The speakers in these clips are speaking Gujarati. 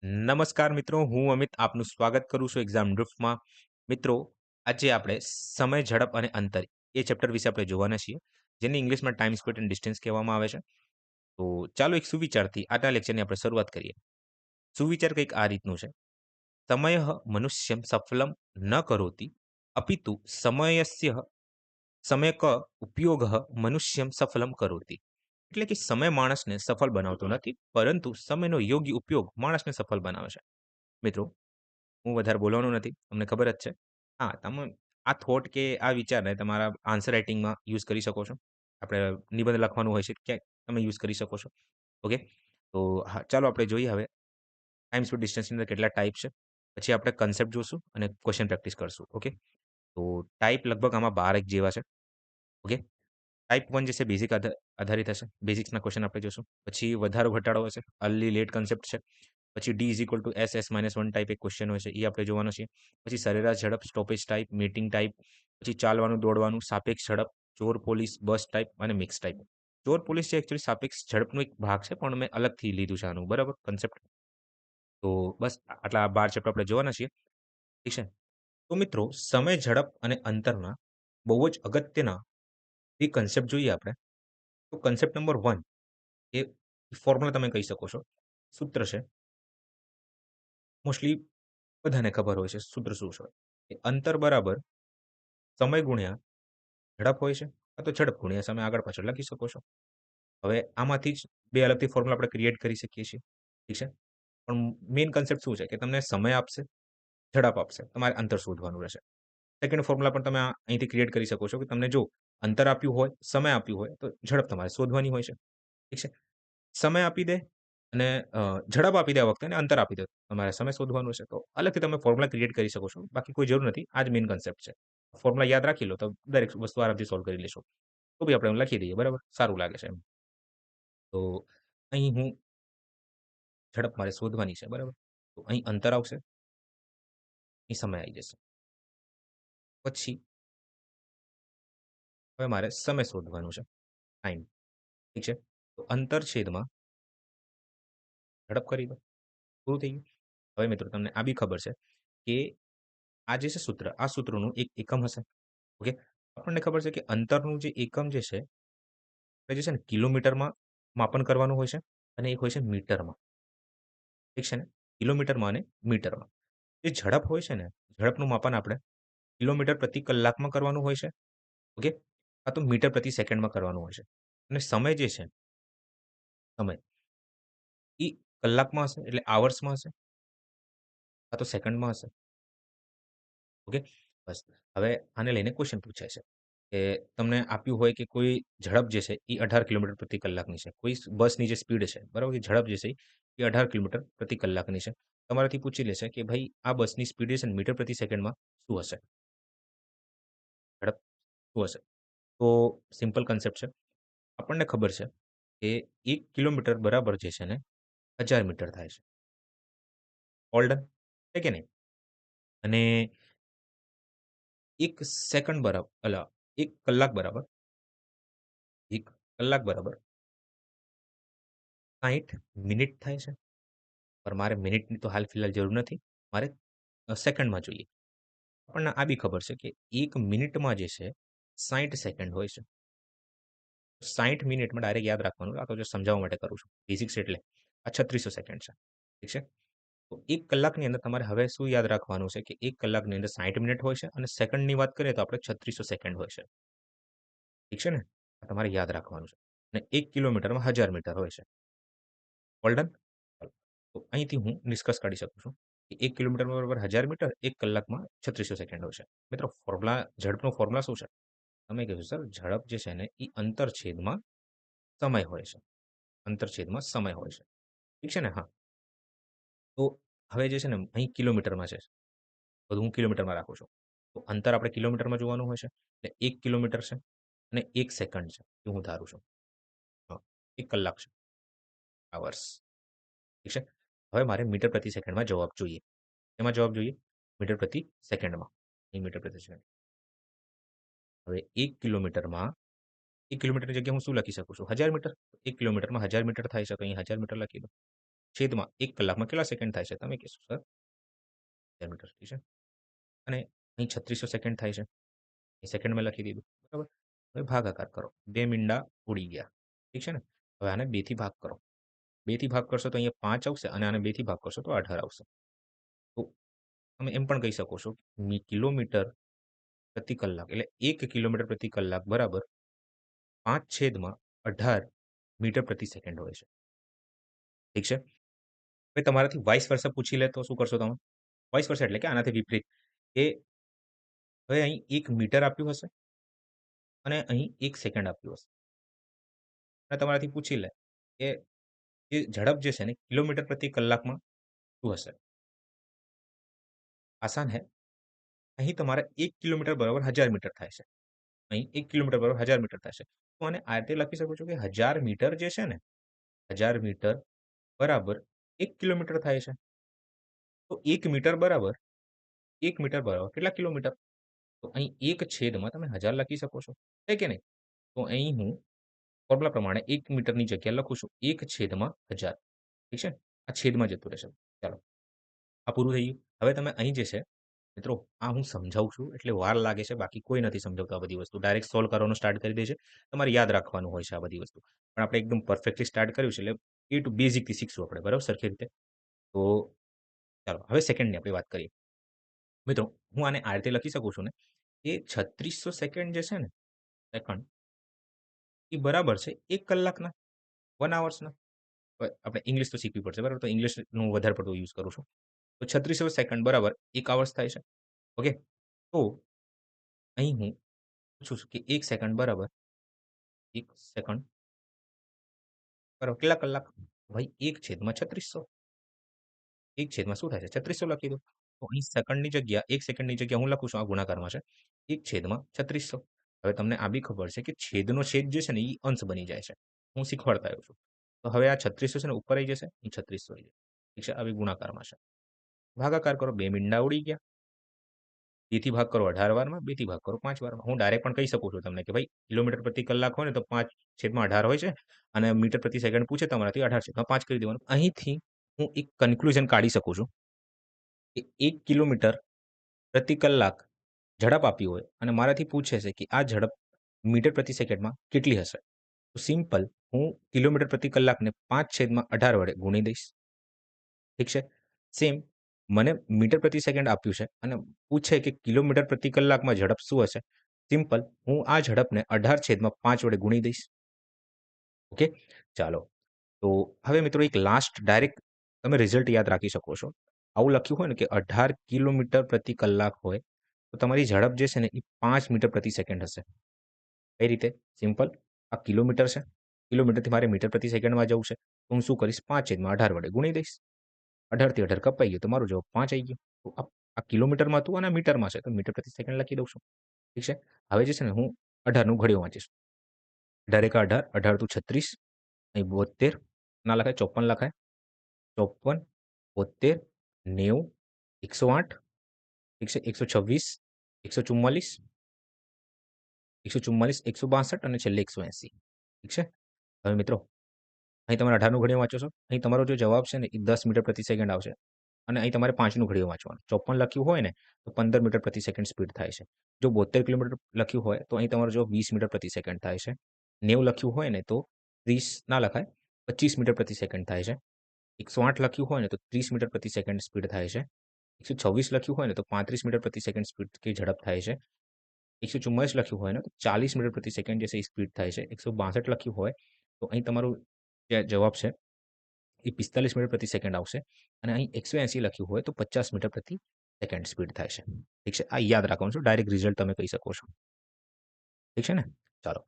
નમસ્કાર મિત્રો, હું અમિત આપનું સ્વાગત કરું છું એક્ઝામ ડ્રિફ્ટમાં. મિત્રો, આજે આપણે સમય, ઝડપ અને અંતર એ ચેપ્ટર વિશે આપણે જોવાના છીએ, જેને ઇંગ્લિશમાં ટાઈમ, સ્પીડ એન્ડ ડિસ્ટન્સ કહેવામાં આવે છે. તો ચાલો એક સુવિચારથી આજના લેક્ચરની આપણે શરૂઆત કરીએ. સુવિચાર કંઈક આ રીતનું છે: સમયઃ મનુષ્યં સફલં ન કરોતિ, અપિતુ સમયક ઉપયોગઃ મનુષ્યં સફલમ કરોતિ. એટલે કે સમય માણસને સફળ બનાવતો નથી, પરંતુ સમયનો યોગ્ય ઉપયોગ માણસને સફળ બનાવે છે. મિત્રો, હું વધારે બોલવાનો નથી, તમને ખબર જ છે. હા, તમે આ થોટ કે આ વિચારને તમારા આન્સર રાઇટિંગમાં યુઝ કરી શકો છો. આપણે નિબંધ લખવાનું હોય છે, ક્યાંક તમે યુઝ કરી શકો છો. ઓકે? તો હા, ચાલો આપણે જોઈએ હવે ટાઈમ સ્પીડ ડિસ્ટન્સની અંદર કેટલા ટાઈપ છે. પછી આપણે કન્સેપ્ટ જોશું અને ક્વેશ્ચન પ્રેક્ટિસ કરશું. ઓકે? તો ટાઈપ લગભગ આમાં 12 એક જેવા છે. ઓકે? ટાઈપ 1 જે છે બેઝિક આધારિત હશે. બેઝિક્સના ક્વેશ્ચન આપણે જોશું. પછી વધારો ઘટાડો હશે. અર્લી લેટ કન્સેપ્ટ છે. પછી D is equal to S S minus 1 type એક ક્વેશ્ચન હોય છે. એ આપણે જોવાનો છે. પછી સરેરાશ ઝડપ, સ્ટોપેજ ટાઈપ, મીટિંગ ટાઈપ, પછી ચાલવાનું, દોડવાનું, સાપેક્ષ ઝડપ, ચોર પોલીસ, બસ ટાઈપ અને મિક્સ ટાઈપ. ચોર પોલીસ છે એકચ્યુઅલી સાપેક્ષ ઝડપનો એક ભાગ છે, પણ મેં અલગથી લીધું છે આનું, બરાબર કન્સેપ્ટ. તો બસ આટલા 12 ચેપ્ટર આપણે જોવાના છીએ. ઠીક છે? તો મિત્રો, સમય, ઝડપ અને અંતરના બહુ જ અગત્યના એ કન્સેપ્ટ જોઈએ આપણે. તો કન્સેપ્ટ નંબર 1 એ ફોર્મ્યુલા તમે કહી શકો છો. સૂત્ર છે. મોસ્ટલી બધાને ખબર હોય છે સૂત્ર શું છે. કે અંતર બરાબર સમય ગુણ્યા ઝડપ હોય છે, કાં તો ઝડપ ગુણ્યા સમય આગળ પાછળ લખી શકો છો. હવે આમાંથી જ બે અલગથી ફોર્મ્યુલા આપણે ક્રિએટ કરી શકીએ છીએ. ઠીક છે? પણ મેઇન કન્સેપ્ટ શું છે કે તમને સમય આપશે, ઝડપ આપશે. તમારે અંતર શોધવાનું રહેશે. સેકન્ડ ફોર્મ્યુલા પણ તમે અહીંથી ક્રિએટ કરી શકો છો કે તમને જો અંતર આપ્યું હોય, સમય આપ્યું હોય, તો ઝડપ તમારે શોધવાની હોય છે. ઠીક છે? સમય આપી દે અને ઝડપ આપી દે આ વખતે અને અંતર આપી દે. તમારે સમય શોધવાનું છે. તો અલગથી તમે ફોર્મ્યુલા ક્રિએટ કરી શકો છો. બાકી કોઈ જરૂર નથી. આ જ મેઇન કન્સેપ્ટ છે. ફોર્મ્યુલા યાદ રાખી લો તો દરેક વસ્તુ આરામથી સોલ્વ કરી લેશો. તો બી આપણે લખી દઈએ, બરાબર? સારું લાગે છે એમ. તો અહીં હું ઝડપ મારે શોધવાની છે, બરાબર? તો અહીં અંતર આવશે, અહીં સમય આવી જશે. પછી હવે મારે સમય શોધવાનું છે, ટાઈમ. ઠીક છે? તો અંતર છેદમાં ઝડપ કરી દો. પૂરું થઈ ગયું. હવે મિત્રો તમને આ બી ખબર છે કે આ જે છે સૂત્ર, આ સૂત્રનું એક એકમ હશે. ઓકે? આપણને ખબર છે કે અંતરનું જે એકમ જે છે, એ જે છે ને કિલોમીટરમાં માપન કરવાનું હોય છે અને એક હોય છે મીટરમાં. ઠીક છે ને? કિલોમીટરમાં અને મીટરમાં. જે ઝડપ હોય છે ને, ઝડપનું માપન આપણે કિલોમીટર પ્રતિ કલાકમાં કરવાનું હોય છે. ઓકે? કાં તો મીટર પ્રતિ સેકન્ડમાં કરવાનું હોય છે. અને સમય જે છે, સમય એ કલાકમાં હશે એટલે આવર્સમાં હશે, કાં તો સેકન્ડમાં હશે. ઓકે? બસ. હવે આને લઈને ક્વેશ્ચન પૂછાય છે કે તમને આપ્યું હોય કે કોઈ ઝડપ જે છે એ 18 કિલોમીટર પ્રતિ કલાકની છે. કોઈ બસની જે સ્પીડ છે, બરાબર? એ ઝડપ જે છે એ 18 કિલોમીટર પ્રતિ કલાકની છે. તમારાથી પૂછી લેશે કે ભાઈ આ બસની સ્પીડ જે છે ને મીટર પ્રતિ સેકન્ડમાં શું હશે? ઝડપ શું હશે? તો સિમ્પલ કન્સેપ્ટ છે. આપણને ખબર છે કે 1 કિલોમીટર બરાબર જે છે ને 1000 મીટર થાય છે. All done. છે કે નહીં? અને 1 સેકન્ડ બરાબર 1 કલાક બરાબર 1 કલાક બરાબર 60 મિનિટ થાય છે. પણ મારે મિનિટની તો હાલ ફિલહાલ જરૂર નથી. મારે સેકન્ડમાં જોઈએ. આપણને આ બી ખબર છે કે 1 મિનિટમાં જે છે 60 સેકન્ડ હોય છે. 60 મિનિટમાં ડાયરેક્ટ યાદ રાખવાનું. આ તો જો સમજાવવા માટે કરું છું. ફિઝિક્સ એટલે આ 3600 સેકન્ડ છે. ઠીક છે? તો 1 કલાકની અંદર તમારે હવે શું યાદ રાખવાનું છે કે 1 કલાકની અંદર 60 મિનિટ હોય છે અને સેકન્ડની વાત કરીએ તો આપણે 3600 સેકન્ડ હોય છે. ઠીક છે ને? આ તમારે યાદ રાખવાનું છે. અને 1 કિલોમીટરમાં 1000 મીટર હોય છે. All done? ચાલો. તો અહીંથી હું નિષ્કર્ષ કાઢી શકું છું કે 1 કિલોમીટર બરાબર 1000 મીટર, 1 કલાકમાં 3600 સેકન્ડ હોય છે. મિત્રો, ઝડપનો ફોર્મ્યુલા શું છે? તમે કીધું સર ઝડપ જે છે ને એ અંતર છેદમાં સમય હોય છે. અંતર છેદમાં સમય હોય છે. ઠીક છે ને? હા. તો હવે જે છે ને અહીં કિલોમીટરમાં છે. બધું હું કિલોમીટરમાં રાખું છું. તો અંતર આપણે કિલોમીટરમાં જોવાનું હોય છે. એટલે 1 કિલોમીટર છે અને 1 સેકન્ડ છે. એ હું ધારું છું. હા, 1 કલાક છે. અવર્સ. ઠીક છે? હવે મારે મીટર પ્રતિ સેકન્ડમાં જવાબ જોઈએ. એમાં જવાબ જોઈએ? મીટર પ્રતિ સેકન્ડમાં. અહીં મીટર પ્રતિ સેકન્ડ. હવે 1 કિલોમીટરમાં 1 કિલોમીટરની જગ્યાએ હું શું લખી શકું છું? 1000 મીટર. 1 કિલોમીટરમાં 1000 મીટર થાય છે, તો અહીં 1000 મીટર લખી દો. છેદમાં 1 કલાકમાં કેટલા સેકન્ડ થાય છે? તમે કહેશો, સર 1000 મીટર, ઠીક છે. અને અહીં 3600 સેકન્ડ થાય છે. એ સેકન્ડમાં લખી દીધું, બરાબર. હવે ભાગાકાર કરો. 2 મીંડા ઉડી ગયા, ઠીક છે ને? હવે આને 2 થી ભાગ કરો. 2 થી ભાગ કરશો તો અહીંયા 5 આવશે અને આને 2 થી ભાગ કરશો તો 18 આવશે. તો તમે એમ પણ કહી શકો છો કિલોમીટર પ્રતિ કલાક એટલે 1 કિલોમીટર પ્રતિ કલાક બરાબર 5/18 મીટર પ્રતિ સેકન્ડ હોય છે. ઠીક છે? હવે તમારાથી વાઇસ વર્સા પૂછી લે તો શું કરશો તમે? વાઇસ વર્સા એટલે કે આનાથી વિપરીત કે હવે અહીં 1 મીટર આપ્યું હશે અને અહીં 1 સેકન્ડ આપ્યું હશે. અને તમારાથી પૂછી લે કે એ ઝડપ જે છે ને કિલોમીટર પ્રતિ કલાકમાં શું હશે? આસાન હે. અહીં તમારે 1 કિલોમીટર બરાબર 1000 મીટર થાય છે. અહીં 1 કિલોમીટર બરાબર 1000 મીટર થાય છે. તો આને આ રીતે લખી શકો છો કે 1000 મીટર જે છે ને 1000 મીટર બરાબર 1 કિલોમીટર થાય છે. તો 1 મીટર બરાબર 1 મીટર બરાબર કેટલા કિલોમીટર? તો અહીં 1 છેદમાં તમે 1000 લખી શકો છો. છે કે નહીં? તો અહીં હું ફોર્મ્યુલા પ્રમાણે 1 મીટરની જગ્યાએ લખું છું 1 છેદમાં 1000. ઠીક છે? આ છેદમાં જતું રહેશે. ચાલો, આ પૂરું થઈ ગયું. હવે તમે અહીં જે છે મિત્રો આ હું સમજાવું છું એટલે વાર લાગે છે, બાકી કોઈ નથી સમજાવતું આ બધી વસ્તુ. ડાયરેક્ટ સોલ્વ કરવાનું સ્ટાર્ટ કરી દે છે. તમારે યાદ રાખવાનું હોય છે આ બધી વસ્તુ. પણ આપણે એકદમ પરફેક્ટલી સ્ટાર્ટ કર્યું છે એટલે એ ટુ બેઝિકથી શીખશું આપણે, બરાબર સરખી રીતે. તો ચાલો હવે સેકન્ડની આપણે વાત કરીએ. મિત્રો હું આને આ રીતે લખી શકું છું ને કે 3600 સેકન્ડ જે છે ને સેકન્ડ એ બરાબર છે 1 કલાકના 1 અવર્સના. હવે આપણે ઇંગ્લિશ તો શીખવી પડશે, બરાબર. તો ઇંગ્લિશનું વધારે પડતું યુઝ કરું છું. તો 3600 સેકન્ડ બરાબર 1 અવર્સ થાય છે. ઓકે. તો અહીં હું પૂછું છું કે 1 સેકન્ડ બરાબર 1 સેકન્ડ બરાબર કેટલા કલાક? ભાઈ 1/3600. 1 છેદમાં શું થાય છે? 3600 લખી દો. તો અહીં સેકન્ડની જગ્યા 1 સેકન્ડની જગ્યા હું લખું છું આ ગુણાકારમાં છે. 1/3600. હવે તમને આ બી ખબર છે કે છેદનો છેદ જે છે ને એ અંશ બની જાય છે. હું શીખવાડતા આવ્યો છું. તો હવે આ 3600 છે ને ઉપર આવી જશે, અહીં 3600 આવી જશે. ઠીક છે? આવી ગુણાકારમાં છે. ભાગાકાર કરો 2 મીંડા ઉડી ગયા. 2 થી ભાગ કરો 18 વારમાં, 2 થી ભાગ કરો 5 વારમાં. હું ડાયરેક્ટ પણ કહી શકું છું તમને કે ભાઈ કિલોમીટર પ્રતિ કલાક હોય ને તો 5/18 હોય છે અને મીટર પ્રતિ સેકન્ડ પૂછે તમારાથી 18/5 કરી દેવાનું. અહીંથી હું એક કન્ક્લુઝન કાઢી શકું છું કે 1 કિલોમીટર પ્રતિ કલાક ઝડપ આપી હોય અને મારાથી પૂછે છે કે આ ઝડપ મીટર પ્રતિ સેકન્ડમાં કેટલી હશે? તો સિમ્પલ હું કિલોમીટર પ્રતિ કલાકને 5/18 વડે ગુણી દઈશ. ઠીક છે? સેમ મને મીટર પ્રતિ સેકન્ડ આપ્યું છે અને પૂછે કે કિલોમીટર પ્રતિ કલાકમાં ઝડપ શું હશે? સિમ્પલ હું આ ઝડપને 18/5 વડે ગુણી દઈશ. ઓકે? ચાલો. તો હવે મિત્રો એક લાસ્ટ ડાયરેક્ટ તમે રિઝલ્ટ યાદ રાખી શકો છો. આવું લખ્યું હોય ને કે 18 કિલોમીટર પ્રતિ કલાક હોય તો તમારી ઝડપ જે છે ને એ 5 મીટર પ્રતિ સેકન્ડ હશે. કઈ રીતે? સિમ્પલ આ કિલોમીટર છે. કિલોમીટરથી મારે મીટર પ્રતિ સેકન્ડમાં જવું છે. તો હું શું કરીશ? 5/18 વડે ગુણી દઈશ. 18 થી 18 કપાઈ ગયું તો મારો જવાબ 5 આવી ગયો. તો આ કિલોમીટરમાં હતું અને મીટરમાં છે તો મીટર પ્રતિ સેકન્ડ લખી દઉં છું. ઠીક છે? હવે જે છે ને હું 18 નું ઘડિયો વાંચીશ. 18 એકા 18, 18 દુ 36, અહીં 72 ના લખાય 54 લખાય. 54, 72, 90, 108, ઠીક છે, 126, 144, 144, 162 અને છેલ્લે 180. ઠીક છે? હવે મિત્રો અહીં તમારે 18 નું ઘડિયો વાંચો છો. અહીં તમારો જે જવાબ છે ને એ 10 મીટર પ્રતિ સેકન્ડ આવશે. અને અહીં તમારે 5 નું ઘડિયો વાંચવાનું. 54 લખ્યું હોય ને તો 15 મીટર પ્રતિ સેકન્ડ સ્પીડ થાય છે. જો 72 કિલોમીટર લખ્યું હોય તો અહીં તમારો જવાબ 20 મીટર પ્રતિ સેકન્ડ થાય છે. 90 લખ્યું હોય ને તો 30 ના લખાય, 25 મીટર પ્રતિ સેકન્ડ થાય છે. 108 લખ્યું હોય ને તો 30 મીટર પ્રતિ સેકન્ડ સ્પીડ થાય છે. 126 લખ્યું હોય ને તો 35 મીટર પ્રતિ સેકન્ડ સ્પીડ કે ઝડપ થાય છે. 144 લખ્યું હોય ને તો 40 મીટર પ્રતિ સેકન્ડ જે છે એ સ્પીડ થાય છે. 162 લખ્યું હોય તો અહીં તમારું જે જવાબ છે એ 45 મીટર પ્રતિ સેકન્ડ આવશે અને અહીં 180 લખ્યું હોય તો 50 મીટર પ્રતિ સેકન્ડ સ્પીડ થાય છે. ઠીક છે? આ યાદ રાખવાનું છે. ડાયરેક્ટ રિઝલ્ટ તમે કહી શકો છો. ઠીક છે ને? ચાલો.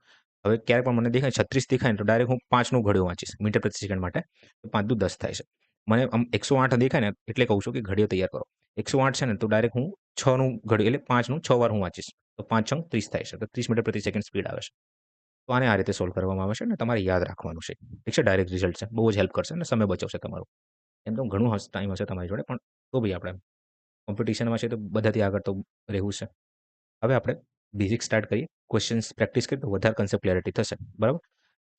હવે ક્યારેક પણ મને દેખાય 36 દેખાય ને તો ડાયરેક્ટ હું 5 નું ઘડિયો વાંચીશ મીટર પ્રતિ સેકન્ડ માટે. તો 5 દુ 10 થાય છે. મને આમ 108 દેખાય ને એટલે કહું છું કે ઘડિયો તૈયાર કરો. 108 છે ને તો ડાયરેક્ટ હું 6 નું ઘડિયો એટલે 5 નું 6 વાર હું વાંચીશ. તો 5 6 30 થાય છે. તો 30 મીટર પ્રતિ સેકન્ડ સ્પીડ આવે છે. તો આને આ રીતે સોલ્વ કરવામાં આવે છે અને તમારે યાદ રાખવાનું છે. ઠીક છે? ડાયરેક્ટ રિઝલ્ટ છે. બહુ જ હેલ્પ કરશે અને સમય બચાવશે તમારો. એમ તો ઘણું ટાઈમ હશે તમારી જોડે પણ તો બી આપણે કોમ્પિટિશનમાં છે તો બધાથી આગળ તો રહેવું છે. હવે આપણે બેઝિક સ્ટાર્ટ કરીએ. ક્વેશ્ચન્સ પ્રેક્ટિસ કરીએ તો વધારે કન્સેપ્ટ ક્લેરિટી થશે. બરાબર?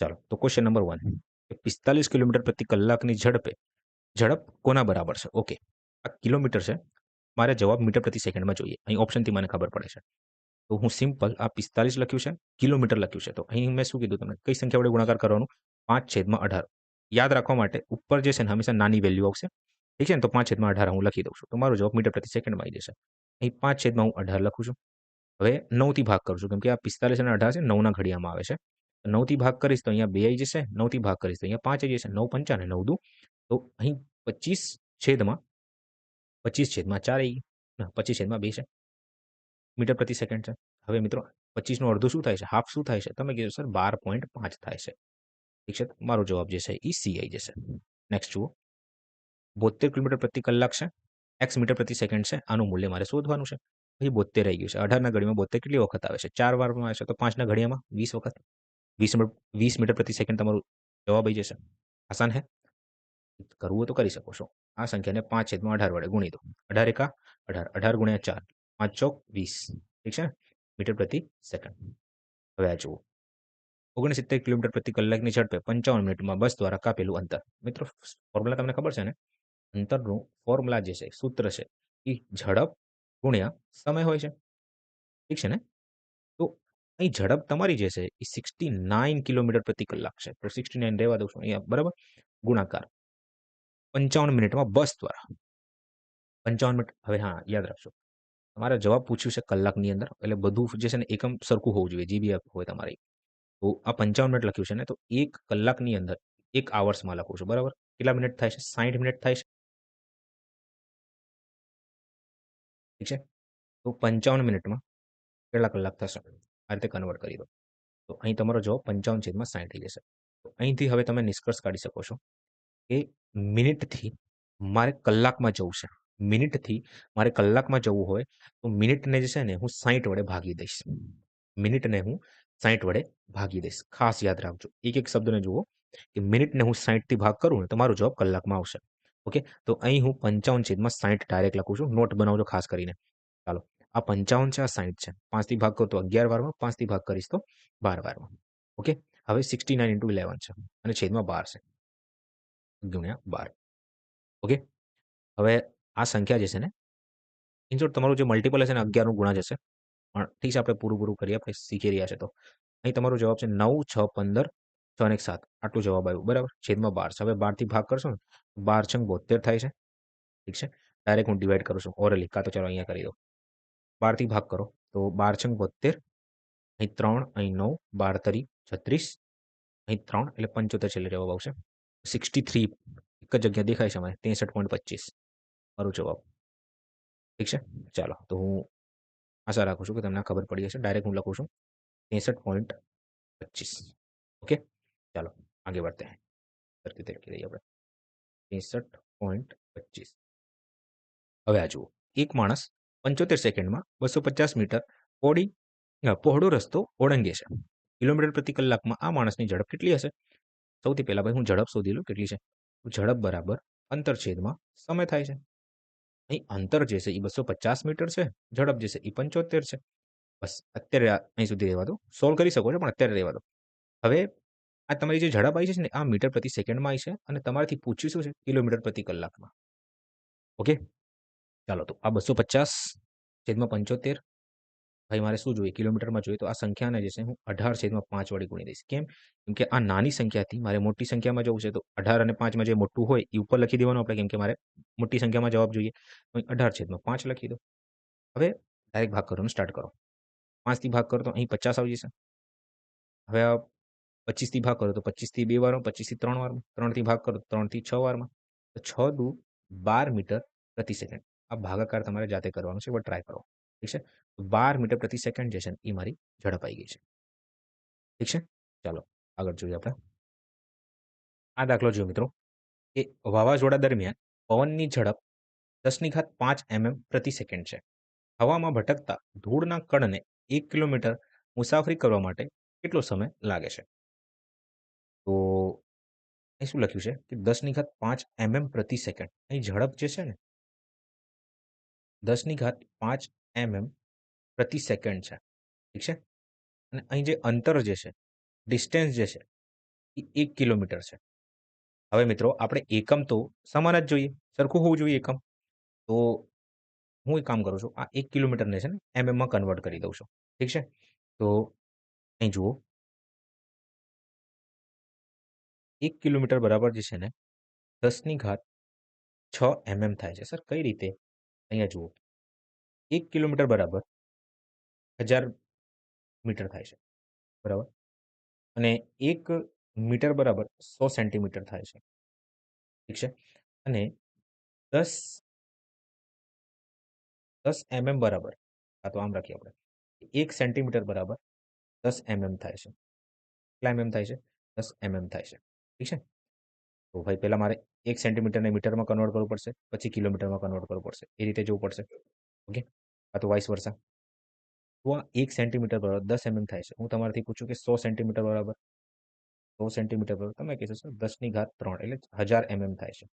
ચાલો. તો ક્વેશ્ચન નંબર 1 45 કિલોમીટર પ્રતિ કલાકની ઝડપે ઝડપ કોના બરાબર છે? ઓકે. આ કિલોમીટર છે. મારે જવાબ મીટર પ્રતિ સેકન્ડમાં જોઈએ. અહીં ઓપ્શનથી મને ખબર પડે છે. તો હું સિમ્પલ આ 45 લખ્યું છે, કિલોમીટર લખ્યું છે. તો અહીં મેં શું કીધું તમને? કઈ સંખ્યા વડે ગુણાકાર કરવાનું? 5/18. યાદ રાખવા માટે ઉપર જે છે ને હંમેશા નાની વેલ્યુ આવશે. ઠીક છે ને? તો 5/18 હું લખી દઉં છું. તો મારો જવાબ મીટર પ્રતિ સેકન્ડમાં આવી જશે. અહીં 5/18 લખું છું. હવે 9થી ભાગ કરું છું કેમ કે આ 45 અને 18 છે 9ના ઘડિયામાં આવે છે. 9થી ભાગ કરીશ તો અહીંયા 2 આવી જશે. 9થી ભાગ કરીશ તો અહીંયા 5 આવી જશે. 9 પંચા ને 9 દુ. તો અહીં 25/4 આવી ગઈ. 25/2 છે. મીટર પ્રતિ સેકન્ડ છે. હવે મિત્રો 25નું અડધું શું થાય છે? હાફ શું થાય છે? તમે કીધું સર 12.5 થાય છે. ઠીક છે? મારો જવાબ જે છે એ સી આવી જશે. નેક્સ્ટ જુઓ. 72 કિલોમીટર પ્રતિ કલાક છે. એક્સ મીટર પ્રતિ સેકન્ડ છે. આનું મૂલ્ય મારે શોધવાનું છે. અહીં 72 આવી ગયું છે. 18ના ઘડીમાં 72 કેટલી વખત આવે છે? 4 વારમાં આવે છે. તો 5ના ઘડિયામાં 20 વખત. 20 મીટર પ્રતિ સેકન્ડ તમારો જવાબ આવી જશે. આસાન હે? કરવું હોય તો કરી શકો છો. આ સંખ્યાને 5/18 વડે ગુણી દો. 18 એકા 18. 18 ગુણ્યા 4. 5 ચોક 20. ઠીક છે? મીટર પ્રતિ સેકન્ડ. હવે આ જુઓ. 69 કિલોમીટર પ્રતિ કલાકની ઝડપે 55 મિનિટમાં બસ દ્વારા કાપેલું અંતર. મિત્રો ફોર્મ્યુલા તમને ખબર છે ને? અંતરનું ફોર્મ્યુલા જે છે, સૂત્ર છે, એ ઝડપ ગુણ્યા સમય હોય છે. ઠીક છે ને? તો અહીં ઝડપ તમારી જે છે એ 69 કિલોમીટર પ્રતિ કલાક છે. તો 69 રહેવા દઉં છું અહીંયા, બરાબર? ગુણાકાર 55 મિનિટમાં બસ દ્વારા. 55 મિનિટ. હવે હા, યાદ રાખજો. તમારે જવાબ પૂછ્યું છે કલાકની અંદર, એટલે બધું જે છે ને એકમ સરખું હોવું જોઈએ, જે બી હોય તમારી. તો આ 55 મિનિટ લખ્યું છે ને, તો 1 કલાકની અંદર 1 આવર્સમાં લખું છું, બરાબર? કેટલા મિનિટ થાય છે? 60 મિનિટ થાય છે. ઠીક છે? તો 55 મિનિટમાં કેટલા કલાક થશે? આ રીતે કન્વર્ટ કરી દો. તો અહીં તમારો જવાબ 55/60 થઈ જશે. તો અહીંથી હવે તમે નિષ્કર્ષ કાઢી શકો છો કે મિનિટથી મારે કલાકમાં જવું છે. મિનિટથી મારે કલાકમાં જવું હોય તો મિનિટને જે છે ને હું 60 વડે ભાગી દઈશ. મિનિટને હું 60 વડે ભાગી દઈશ. ખાસ યાદ રાખજો. એક શબ્દને જુઓ કે મિનિટને હું 60થી ભાગ કરું ને તો મારો જવાબ કલાકમાં આવશે. ઓકે? તો અહીં હું 55/60 ડાયરેક્ટ લખું છું. નોટ બનાવજો ખાસ કરીને. ચાલો. આ 55 છે, આ 60 છે. 5થી ભાગ કરું તો 11 વારમાં, 5થી ભાગ કરીશ તો 12 વારમાં. ઓકે? હવે 69 × 11 છે અને છેદમાં 12 છે. ગુણ્યા 12. ઓકે? હવે આ સંખ્યા જે છે ને, ઇન શોર્ટ તમારું જે મલ્ટિપલ હશે ને 11નું ગુણા જશે. પણ ઠીક છે, આપણે પૂરું કરીએ. આપણે શીખી રહ્યા છે તો. અહીં તમારો જવાબ છે 9, 6, 15, 6 અને 7. આટલું જવાબ આવ્યું, બરાબર? છેદમાં 12 છે. હવે 12થી ભાગ કરશો ને 12 છંગ 72 થાય છે. ઠીક છે? ડાયરેક્ટ હું ડિવાઈડ કરું છું ઓરલી, કાં તો ચાલો અહીંયા કરી દો. 12થી ભાગ કરો તો 12 છંગ 72. અહીં 3, અહીં 9, 12 તરી 36, અહીં 3 એટલે 75 છેલ્લે જવાબ આવશે. 63 એક જ જગ્યા દેખાય છે મને, 63.25 મારો જવાબ. ઠીક છે? ચાલો, તો હું આશા રાખું છું કે તમને ખબર પડી હશે. ડાયરેક્ટ હું લખું છું 63.25. ઓકે? ચાલો આગે बढ़ते हैं. કરતી તરીકે રહીએ આપણે. 63.25. હવે આ જુઓ. એક માણસ 75 સેકન્ડમાં 250 મીટર પહોળો રસ્તો ઓળંગે છે. કિલોમીટર પ્રતિ કલાકમાં આ માણસની ઝડપ કેટલી હશે? સૌથી પહેલા ભાઈ હું ઝડપ શોધી લઉં કેટલી છે. ઝડપ બરાબર અંતર છેદમાં સમય થાય છે. અહીં અંતર જે છે એ 250 મીટર છે. ઝડપ જે છે એ 75 છે. બસ અત્યારે અહીં સુધી રહેવા દો. સોલ્વ કરી શકો છો પણ અત્યારે રહેવા દો. હવે આ તમારી જે ઝડપ આવી છે ને આ મીટર પ્રતિ સેકન્ડમાં આવી છે અને તમારાથી પૂછ્યું શું છે? કિલોમીટર પ્રતિ કલાકમાં. ઓકે? ચાલો, તો આ 250/75. ભાઈ મારે શું જોઈએ? કિલોમીટરમાં જોઈએ. તો આ સંખ્યાને જે છે હું 18/5 વડે ગુણી દઈશ. કેમ? કેમ કે આ નાની સંખ્યાથી મારે મોટી સંખ્યામાં જવું છે. તો 18 અને 5માં જે મોટું હોય એ ઉપર લખી દેવાનું આપણે, કેમ કે મારે મોટી સંખ્યામાં જવાબ જોઈએ. 18/5 લખી દો. હવે ડાયરેક્ટ ભાગ કરવાનું સ્ટાર્ટ કરો. 5થી ભાગ કરો તો અહીં 50 આવી જશે. હવે આ 25થી ભાગ કરો તો 25થી 2 વારમાં, 25થી 3 વારમાં, 3થી ભાગ કરો તો 3થી 6 વારમાં. તો 6 દુ 12 મીટર પ્રતિ સેકન્ડ. આ ભાગાકાર તમારે જાતે કરવાનો છે. એકવાર ટ્રાય કરો. ઠીક છે? 12 મીટર પ્રતિ સેકન્ડ જે છે એ મારી ઝડપ આવી ગઈ છે. ઠીક છે? ચાલો આગળ જોઈએ આપણે. આ દાખલો જોયો મિત્રો કે વાવાઝોડા દરમિયાન પવનની ઝડપ 10 ઘાત 5 પ્રતિ સેકન્ડ છે. હવામાં ભટકતા ધૂળના કણને 1 કિલોમીટર મુસાફરી કરવા માટે કેટલો સમય લાગે છે? તો અહીં શું લખ્યું છે કે 10 ઘાત 5 પ્રતિ સેકન્ડ. અહીં ઝડપ જે છે ને 10 ઘાત 5 પ્રતિ સેકન્ડ છે. ઠીક છે? અને અહીં જે અંતર જે છે, ડિસ્ટન્સ જે છે એ 1 કિલોમીટર છે. હવે મિત્રો આપણે એકમ તો સમાન જ જોઈએ, સરખું હોવું જોઈએ એકમ. તો હું એક કામ કરું છું, આ 1 કિલોમીટરને છે ને એમએમમાં કન્વર્ટ કરી દઉં છું. ઠીક છે? તો અહીં જુઓ, 1 કિલોમીટર બરાબર જે છે ને 10 ની ઘાત 6 એમએમ થાય છે. સર કઈ રીતે? અહીંયા જુઓ, 1 કિલોમીટર બરાબર 1000 મીટર થાય છે. બરાબર? અને 1 મીટર બરાબર 100 સેન્ટીમીટર થાય છે. ઠીક છે? અને 10 10 એમએમ બરાબર, આ તો આમ રાખીએ આપણે, 1 સેન્ટીમીટર બરાબર 10 એમએમ થાય છે. કેટલા એમએમ થાય છે? 10 એમએમ થાય છે. ઠીક છે? તો ભાઈ પહેલા મારે 1 સેન્ટીમીટરને મીટરમાં કન્વર્ટ કરવું પડશે, પછી કિલોમીટરમાં કન્વર્ટ કરવું પડશે. એ રીતે જવું પડશે. ઓકે? આ તો વાઇસ વર્સા. તો આ 1 સેન્ટીમીટર બરાબર 10 એમએમ થાય છે. હું તમારાથી પૂછું કે 100 સેન્ટીમીટર બરાબર 100 સેન્ટીમીટર બરાબર, તમે કહેશો સર 10 ની ઘાત 3 એટલે 1000 એમએમ થાય છે.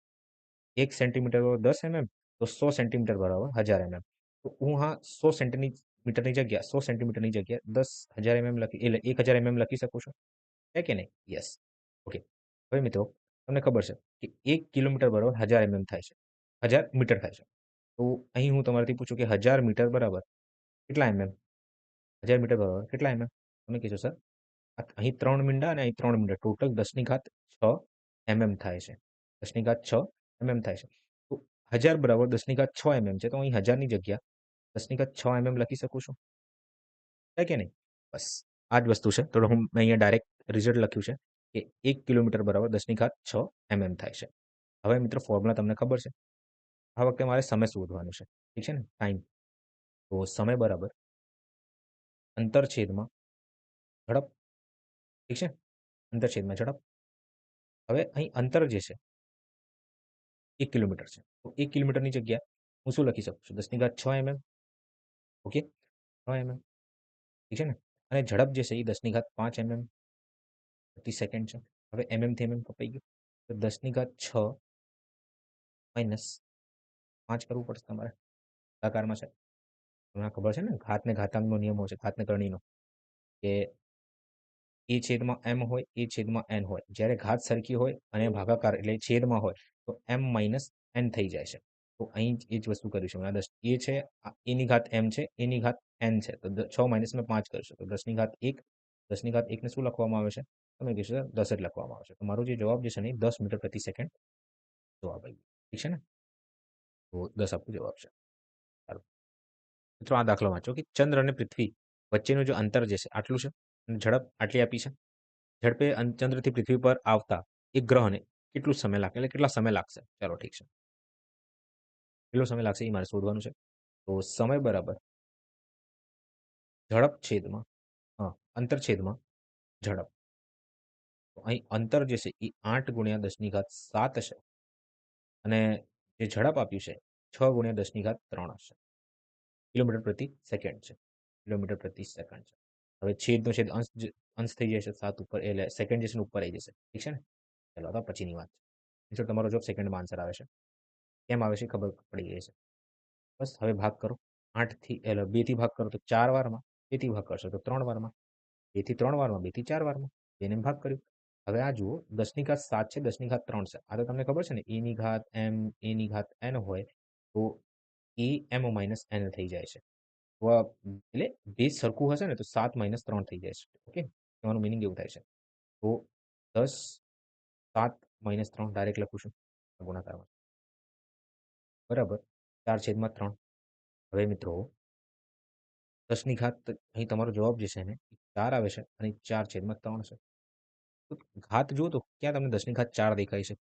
1 સેન્ટીમીટર બરાબર 10 એમએમ, તો 100 સેન્ટીમીટર બરાબર 1000 એમએમ. તો હું હા 100 સેન્ટીમીટરની જગ્યા 100 સેન્ટીમીટરની જગ્યા 10,000 એમએમ લખી એટલે 1000 એમએમ લખી શકું છું. છે કે નહીં? યસ. ઓકે. હવે મિત્રો તમને ખબર છે કે 1 કિલોમીટર બરાબર 1000 એમએમ થાય છે. 1000 મીટર થાય છે. તો અહીં હું તમારાથી પૂછું કે 1000 મીટર બરાબર કેટલા એમએમ? 1000 મીટર બરાબર કેટલા એમએમ? તમે કહેશો સર અહીં 3 મીંડા અને અહીં 3 મીંડા ટોટલ 10 ની ઘાત 6 એમએમ થાય છે. 10 ની ઘાત 6 એમએમ થાય છે. તો 1000 બરાબર 10 ની ઘાત 6 એમએમ છે. તો અહીં 1000ની જગ્યા 10 ની ઘાત 6 એમએમ લખી શકું છું. છે કે નહીં? બસ આ જ વસ્તુ છે. તો હું મેં અહીંયા ડાયરેક્ટ રિઝલ્ટ લખ્યું છે કે 1 કિલોમીટર બરાબર 10 ની ઘાત 6 એમએમ થાય છે. હવે મિત્રો ફોર્મ્યુલા તમને ખબર છે. આ વખતે મારે સમય શોધવાનું છે. ઠીક છે ને? ટાઈમ. તો સમય બરાબર અંતર છેદમાં ઝડપ. ઠીક છે? અંતર છેદમાં ઝડપ. હવે અહીં અંતર જે છે 1 કિલોમીટર છે. તો 1 કિલોમીટરની જગ્યા હું શું લખી શકું છું? 10 ની ઘાત 6 એમએમ. ઓકે? 6 એમએમ. ઠીક છે ને? અને ઝડપ જે છે એ 10 ની ઘાત 5 એમએમ પ્રતિ સેકન્ડ છે. હવે એમએમથી એમએમ કપાઈ ગયું. તો 10 ની ઘાત 6 માઇનસ 5 કરવું પડશે તમારે. ભાગાકારમાં છે. તમને ખબર છે ને ઘાતને ઘાતાંકનો નિયમ હોય છે, ઘાતને કરણીનો, કે એ છેદમાં એમ હોય, એ છેદમાં એન હોય. જ્યારે ઘાત સરખી હોય અને ભાગાકાર એટલે છેદમાં હોય તો એમ માઇનસ એન થઈ જાય છે. તો અહીં એ જ વસ્તુ કર્યું છે. હમણાં 10 એ છે, એની ઘાત એમ છે, એની ઘાત એન છે. તો 6 માઇનસ મેં 5 કરીશું. તો 10 ની ઘાત 1, 10 ની ઘાત 1 ને શું લખવામાં આવે છે? તમે કહેશો 10 જ લખવામાં આવે છે. તો મારો જે જવાબ જે છે ને એ 10 મીટર પ્રતિ સેકન્ડ જવાબ આવી ગયો. ઠીક છે ને? તો 10 આપણો જવાબ છે. ચાલો મિત્રો આ દાખલો વાંચો કે ચંદ્ર અને પૃથ્વી વચ્ચેનું જે અંતર જે છે આટલું છે અને ઝડપ આટલી આપી છે. ઝડપે ચંદ્રથી પૃથ્વી પર આવતા એક ગ્રહને કેટલું સમય લાગે એટલે કેટલા સમય લાગશે? ચાલો ઠીક છે. કેટલો સમય લાગશે એ મારે શોધવાનું છે. તો સમય બરાબર ઝડપ છેદમાં અંતર છેદમાં ઝડપ. તો અહીં અંતર જે છે એ 8 ગુણ્યા 10 ની ઘાત 7 છે અને જે ઝડપ આપ્યું છે 6 ગુણ્યા 10 ની ઘાત 3 હશે. કિલોમીટર પ્રતિ સેકન્ડ છે. કિલોમીટર પ્રતિ સેકન્ડ છે. હવે છેદનો છેદ અંશ થઈ જશે 7 ઉપર એટલે સેકન્ડ જે છે ને ઉપર આવી જશે. ઠીક છે ને? ચાલો તો પછીની વાત છે. જો તમારો જવાબ સેકન્ડમાં આન્સર આવે છે. કેમ આવે છે ખબર પડી ગઈ છે. બસ હવે ભાગ કરો. 8થી એટલે 2થી ભાગ કરો તો 4 વારમાં, 2થી ભાગ કરશો તો 3 વારમાં, 2થી 3 વારમાં, 2થી 4 વારમાં. 2ને ભાગ કર્યું. હવે આ જુઓ 10 ની ઘાત 7 છે, 10 ની ઘાત 3 છે. આ તો તમને ખબર છે ને એની ઘાત એમ, એની ઘાત એન હોય તો એ એમ માઇનસ એન થઈ જાય છે. તો એટલે બેઝ સરખું હશે ને તો 7 માઇનસ 3 થઈ જાય છે. ઓકે? કહેવાનું મિનિંગ એવું થાય છે. તો 10 7 માઇનસ 3 ડાયરેક્ટ લખું છું ગુણાકારમાં. બરાબર 4/3. હવે મિત્રો 10 ની ઘાત અહીં તમારો જવાબ જે છે ને 4 આવે છે અને 4/3 છે. તો ઘાત જુઓ તો ક્યાં તમને 10 ની ઘાત 4 દેખાય છે?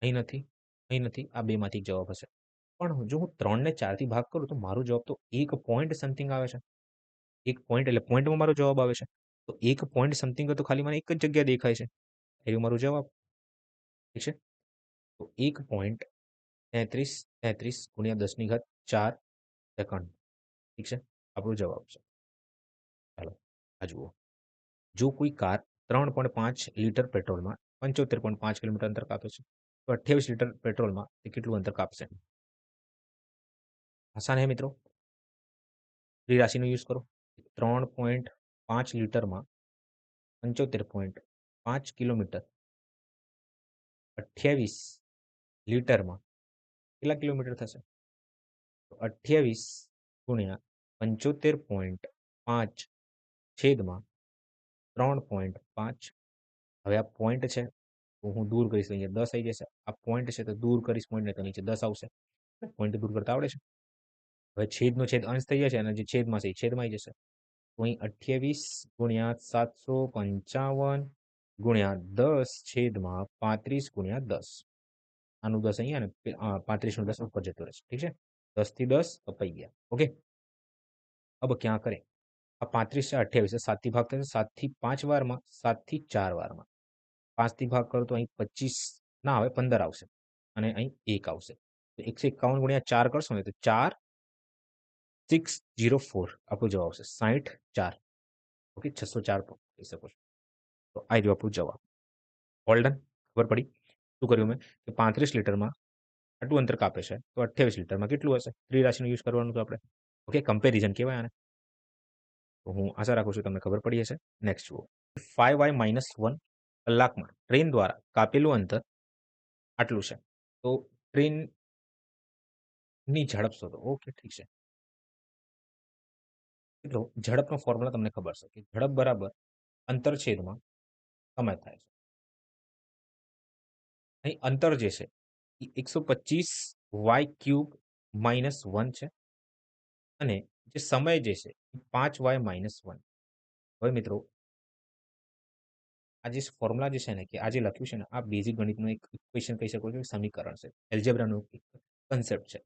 અહીં નથી, અહીં નથી. આ બેમાંથી જવાબ હશે. પણ જો હું 3ને 4થી ભાગ કરું તો મારો જવાબ તો 1 પોઈન્ટ સમથિંગ આવે છે. 1 પોઈન્ટ એટલે પોઈન્ટમાં મારો જવાબ આવે છે. તો 1 પોઈન્ટ સમથિંગ તો ખાલી મને એક જ જગ્યા દેખાય છે. થયું મારો જવાબ. ઠીક છે? તો 1.3333 ગુણ્યા 10 ની ઘાત 4 સેકન્ડ. ઠીક છે? આપણો જવાબ છે. ચાલો આ જુઓ. જો કોઈ કાર 3.5 લીટર પેટ્રોલમાં 75.5 કિલોમીટર અંતર કાપે છે તો 28 લીટર પેટ્રોલમાં તે કેટલું અંતર કાપશે? આસાન હે મિત્રો. એ રાશિનો યુઝ કરો. 3.5 લીટરમાં 75.5 કિલોમીટર 28 લીટરમાં કેટલા કિલોમીટર થશે? તો 28 ગુણ્યા 75.5 છેદમાં 3.5. હવે આ પોઈન્ટ છે તો હું દૂર કરીશ તો અહીંયા 10 આવી જશે. આ પોઈન્ટ છે તો દૂર કરીશ પોઈન્ટને તો નીચે 10 આવશે. પોઈન્ટ દૂર કરતા આવડે છે. હવે છેદનો છેદ અંશ થઈ જશે અને જે છેદમાં છે એ છેદમાં આવી જશે. તો અહીં 28 ગુણ્યા 755 ગુણ્યા 10 છેદમાં 35 ગુણ્યા 10. આનું 10 અહીંયા ને 35 નું 10 ઉપર જતો રહેશે. ઠીક છે, 10 થી 10 કપાઈ ગયા. ઓકે, अब क्या करें? આ 35 છે, 28 છે, 7 થી ભાગ થશે, 7 થી 5 વારમાં, 7 થી 4 વારમાં. 5 થી ભાગ કરો તો અહીં 25 ના આવે, 15 આવશે અને અહીં 1 આવશે. તો 151 ગુણ્યા 4 કરશો ને તો 4604 આપણો જવાબ આવશે. 60 4. ઓકે, 604 કહી શકો છો. તો આ રહ્યો આપણો જવાબ. All done. ખબર પડી શું કર્યું મેં કે 35 લીટરમાં આટલું અંતર કાપે છે તો 28 લીટરમાં કેટલું હશે? ત્રિરાશીનો યુઝ કરવાનું તો આપણે. ઓકે, કમ્પેરિઝન કહેવાય આને. તો હું આશા રાખું છું તમને ખબર પડી હશે. નેક્સ્ટ જુઓ, 5y-1 કલાકમાં ટ્રેન દ્વારા કાપેલું અંતર આટલું છે. તો ટ્રેનની ઝડપ શોધો. ઓકે, ઠીક છે. મિત્રો ઝડપનો ફોર્મ્યુલા તમને ખબર છે કે ઝડપ બરાબર અંતર છેદમાં સમય થાય છે. અહીં અંતર જે છે એ 125y³ - 1 છે અને જે સમય જે છે એ 5y-1. હવે મિત્રો આ જે ફોર્મ્યુલા જે છે ને કે આ જે લખ્યું છે ને આ બેઝિક ગણિતનું એક ઇક્વેશન કહી શકો છો, સમીકરણ છે, એલ્જેબ્રાનું એક કન્સેપ્ટ છે.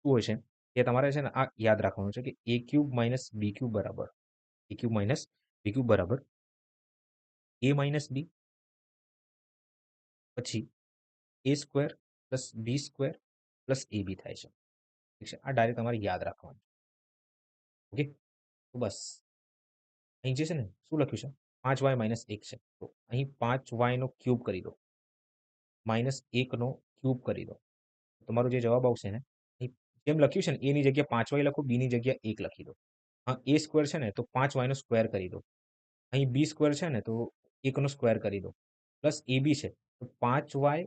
શું હોય છે કે તમારે છે ને આ યાદ રાખવાનું છે કે a³ - b³ બરાબર a³ - b³ બરાબર a - b પછી a² + b² + ab થાય છે. ઠીક છે, આ ડાયરેક્ટ તમારે યાદ રાખવાનું. ઓકે, તો બસ અહીં જે છે ને શું લખ્યું છે 5y - 1 છે તો અહીં 5y નો ક્યુબ કરી દો -1 નો ક્યુબ કરી દો. તમારો જે જવાબ આવશે ને જેમ લખ્યું છે ને a ની જગ્યાએ 5y લખો, b ની જગ્યાએ 1 લખી દો. હા, a² છે ને તો 5y નો સ્ક્વેર કરી દો. અહીં b² છે ને તો 1 નો સ્ક્વેર કરી દો પ્લસ ab છે તો 5y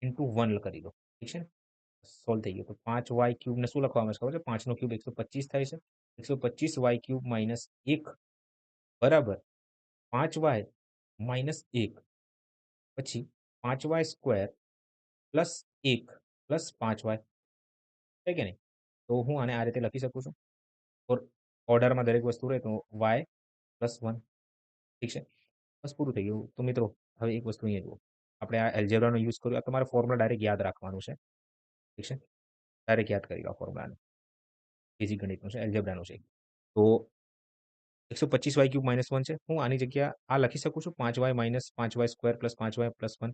* 1 કરી દો. ઠીક છે ને, સોલ્વ થઈ ગયું. તો 5y³ ને શું લખવામાં આવે છે ખબર છે? 5 નો ક્યુબ 125 થાય છે. 125y³ - 1 બરાબર 5y - 1 પછી 5y² + 1 + 5y છે કે નહીં? તો હું આને આ રીતે લખી શકું છું. ઓર્ડરમાં દરેક વસ્તુ રહે તો y + 1. ઠીક છે, બસ પૂરું થઈ ગયું. તો મિત્રો હવે એક વસ્તુ અહીંયા જુઓ, આપણે આ એલ્જેબ્રાનો યુઝ કર્યો. આ તમારે ફોર્મ્યુલા ડાયરેક્ટ યાદ રાખવાનું છે. ઠીક છે, ડાયરેક્ટ યાદ કરી લો ફોર્મ્યુલાને. બેઝિક ગણિતનું છે, એલ્જેબ્રાનું છે. તો 125y³ - 1 છે. હું આની જગ્યા આ લખી શકું છું 5y - 5y² + 5y + 1.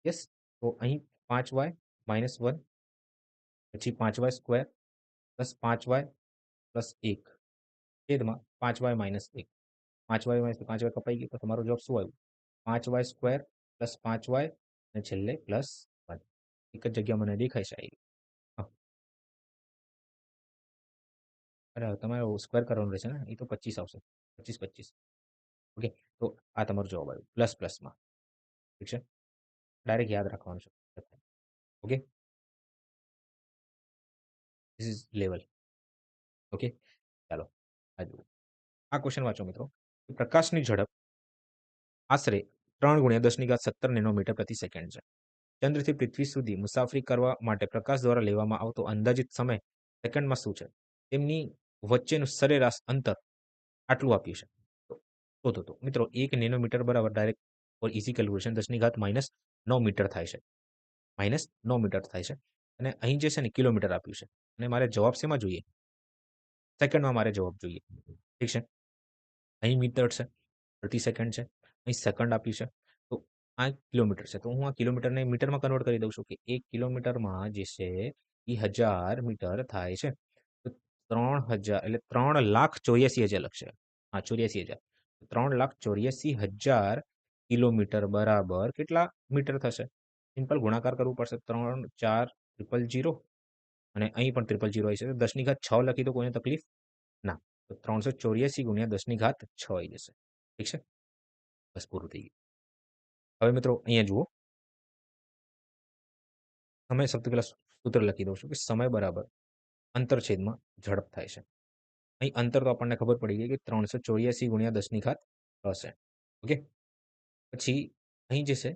યસ, તો અહીં 5y - 1 પછી 5y² + 5y + 1 છેદમાં 5y - 1. 5y - 5y કપાઈ ગયું તો તમારો જવાબ શું આવ્યું? 5y² + 5y અને છેલ્લે +1. એક જ જગ્યા મને દેખાય છે અહીં. હા, અરે તમારે સ્ક્વેર કરવાનું રહેશે ને, એ તો 25 આવશે. 25 25. ઓકે, તો આ તમારો જવાબ આવ્યો પ્લસ પ્લસમાં. ઠીક છે, ડાયરેક્ટ યાદ રાખવાનું છે. Okay, this is level. Okay, ચાલો આ જુઓ. આ ક્વેશ્ચન વાંચો મિત્રો. પ્રકાશની ઝડપ આશરે 3 × 10⁻17 નેનોમીટર પ્રતિ સેકન્ડ છે. ચંદ્રથી પૃથ્વી સુધી મુસાફરી કરવા માટે પ્રકાશ દ્વારા લેવામાં આવતો અંદાજિત સમય સેકન્ડમાં શું છે? તેમની વચ્ચેનું સરેરાશ અંતર આટલું આપ્યું છે. તો શોધો. તો મિત્રો 1 નેનોમીટર બરાબર direct for easy calculation 10⁻9 metre થાય છે. -9 મીટર થાય છે અને અહીં જે છે ને કિલોમીટર આપ્યું છે અને મારે જવાબ શેમાં જોઈએ? સેકન્ડમાં મારે જવાબ જોઈએ. ઠીક છે, અહીં મીટર છે, પ્રતિ સેકન્ડ છે, અહીં સેકન્ડ આપ્યું છે. તો આ કિલોમીટર છે તો હું આ કિલોમીટરને મીટરમાં કન્વર્ટ કરી દઉં છું કે 1 કિલોમીટરમાં જે છે એ 1000 મીટર થાય છે. તો 3000 એટલે 3,84,000 લખશે. હા, 84,000. 3,84,000 કિલોમીટર બરાબર કેટલા મીટર થશે? સિમ્પલ ગુણાકાર કરવું પડશે. 3 4 000 અને અહીં પણ 000 આવી છે. તો 10⁻6 લખી દો, કોઈને તકલીફ ના. તો 384 ગુણ્યા 10⁻6 આવી જશે. ઠીક છે, બસ પૂરું થઈ ગયું. હવે મિત્રો અહીંયા જુઓ, સમય સૌથી પહેલા સૂત્ર લખી દઉં છું કે સમય બરાબર અંતરછેદમાં ઝડપ થાય છે. અહીં અંતર તો આપણને ખબર પડી ગઈ કે 384 ગુણ્યા 10 હશે. ઓકે. પછી અહીં જે છે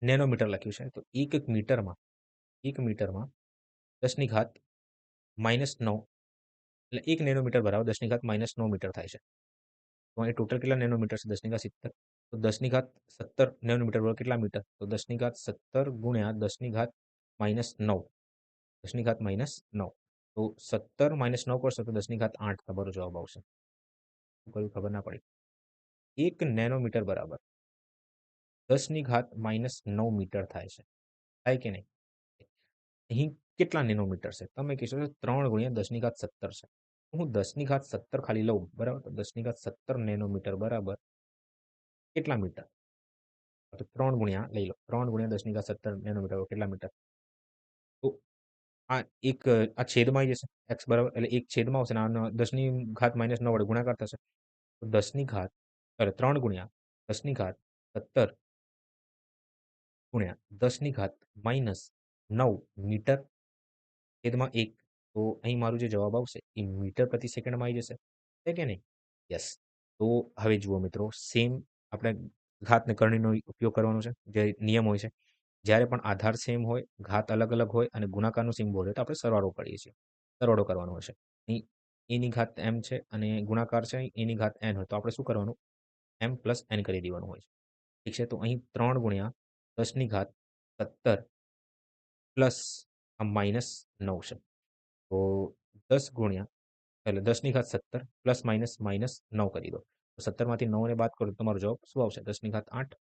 નેનોમીટર લખ્યું છે. તો એક મીટરમાં 10 માઇનસ 9 એટલે 1 નેનોમીટર બરાબર 10 -9 મીટર થાય છે. તો અહીં ટોટલ કેટલા નેનોમીટર છે? 10 17. તો 10 17 નેનોમીટર બરાબર કેટલા મીટર? તો 10 17 ગુણ્યા 10 -9. 10 -9. તો 17 -9 કરશો તો 10 8 તમારો જવાબ આવશે. શું કર્યું ખબર ના પડી. 1 નેનોમીટર બરાબર 10 -9 મીટર થાય છે. થાય કે નહીં? અહીં કેટલા નેનોમીટર છે? તમે કહેશો 3 ગુણ્યા 10 17 છે. હું 10 17 ખાલી લઉં બરાબર. તો 10 17 નેનોમીટર બરાબર કેટલા મીટર? તો 3 ગુણ્યા લઈ લો. 3 ગુણ્યા 10 17 નેનોમીટર કેટલા મીટર? તો આ એક આ છેદમાં આવી જશે x બરાબર એટલે એક છેદમાં આવશે અને 10 -9 વડે ગુણાકાર થશે. તો 3 ગુણ્યા 10 17 ગુણ્યા 10 -9 મીટર છેદમાં 1. તો અહીં મારું જે જવાબ આવશે એ મીટર પ્રતિ સેકન્ડમાં આવી જશે. છે કે નહીં? યસ. તો હવે જુઓ મિત્રો, સેમ આપણે ઘાત અને કરણીનો ઉપયોગ કરવાનો છે. જે નિયમ હોય છે, જ્યારે પણ આધાર સેમ હોય, ઘાત અલગ અલગ હોય અને ગુણાકારનું સિમ્બોલ હોય તો આપણે સરવાળો કરીએ છીએ. સરવાળો કરવાનો હોય છે. અહીં એની ઘાત m છે અને ગુણાકાર છે એની ઘાત n હોય તો આપણે શું કરવાનું? m પ્લસ n કરી દેવાનું હોય છે. ઠીક છે. તો અહીં 3 ગુણ્યા 10 17 પ્લસ આ -9 છે. તો 10 ગુણ્યા એટલે 10 -17 પ્લસ -9 કરી દો. તો 17માંથી 9ને બાદ કરો તો તમારો જવાબ શું આવશે? 10 8.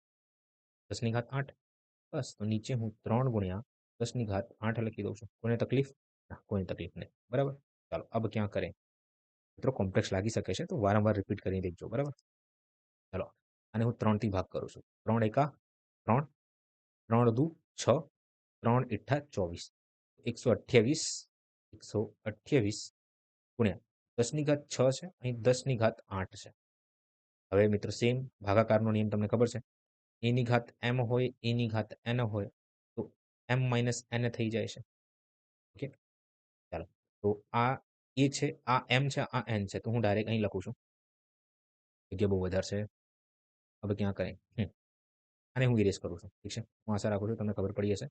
10 8. બસ. તો નીચે હું 3 ગુણ્યા 10 8 લખી દઉં છું. કોઈને તકલીફ? ના, કોઈ તકલીફ નહીં. બરાબર. ચાલો અબ ક્યાં કરેं? મિત્રો કોમ્પ્લેક્સ લાગી શકે છે તો વારંવાર રિપીટ કરી દેજો. બરાબર. ચાલો આને હું 3થી ભાગ કરું છું. 3 એકા 3, 3 દુ 6, 3 એઠા 24. 128 128 ગુણ્યા 10 6 છે. અહીં 10 8 છે. હવે મિત્રો સેમ ભાગાકારનો નિયમ તમને ખબર છે. એની ઘાત m હોય, એની ઘાત n હોય તો m માઇનસ n થઈ જાય છે. ઓકે. ચાલો. તો આ એ છે, આ m છે, આ n છે. તો હું ડાયરેક્ટ અહીં લખું છું. જગ્યા બહુ વધારે છે. હવે ક્યાં કરેं? આને હું ઇરેઝ કરું છું. ઠીક છે. હું આશા રાખું છું તમને ખબર પડી હશે.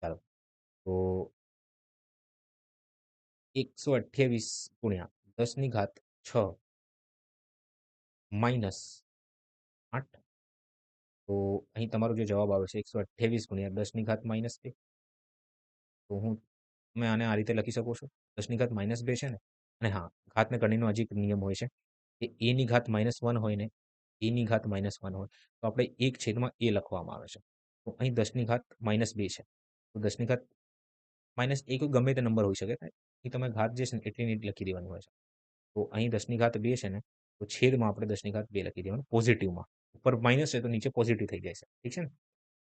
ચાલો. તો 128 ગુણ્યા 10 6 માઇનસ 8. તો અહીં તમારો જે જવાબ આવે છે 128 ગુણ્યા 10 -2. તો તમે આને આ રીતે લખી શકો છો. 10 -2 છે ને? અને હા, ઘાતને ગણીનો હજી એક નિયમ હોય છે કે એની ઘાત -1 હોય ને એની ઘાત -1 હોય તો આપણે 1/a લખવામાં આવે છે. તો અહીં 10 -2 છે. તો 10 -1 ગમે તે નંબર હોઈ શકે. એ તમે ઘાત જે છે ને એટલી ની લખી દેવાની હોય છે. તો અહીં 10 2 છે ને તો છેદમાં આપણે 10 2 લખી દેવાનું પોઝિટિવમાં. ઉપર માઇનસ છે તો નીચે પોઝિટિવ થઈ જાય છે. ઠીક છે ને?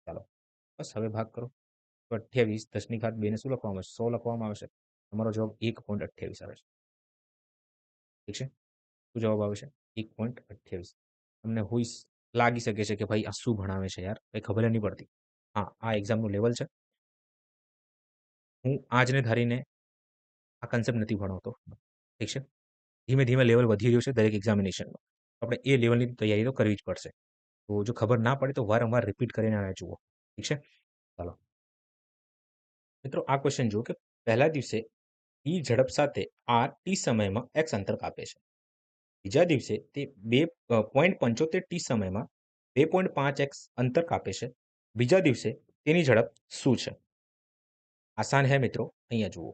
ચાલો બસ હવે ભાગ કરો. તો 28 10 2 ને શું લખવામાં આવે છે? 100 લખવામાં આવે છે. તમારો જવાબ 1.28 આવે છે. ઠીક છે. શું જવાબ આવે છે? 1.28. તમને હોઈશ લાગી શકે છે કે ભાઈ આ શું ભણાવે છે યાર, કંઈ ખબર નહીં પડતી. હા, આ એક્ઝામનું લેવલ છે. હું આજને ધારીને આ કન્સેપ્ટ નથી ભણાવતો. ઠીક છે. ધીમે ધીમે લેવલ વધી રહ્યું છે દરેક એક્ઝામિનેશનનું. આપણે એ લેવલની તૈયારી તો કરવી જ પડશે. તો જો ખબર ના પડે તો વારંવાર રિપીટ કરીને આને જુઓ. ઠીક છે. ચાલો મિત્રો, આ ક્વેશ્ચન જુઓ કે પહેલા દિવસે ટી ઝડપ સાથે આર ટી સમયમાં એક્સ અંતર કાપે છે. બીજા દિવસે તે 2.75 ટી સમયમાં 2.5x અંતર કાપે છે. બીજા દિવસે તેની ઝડપ શું છે? આસાન હે મિત્રો. અહીંયા જુઓ.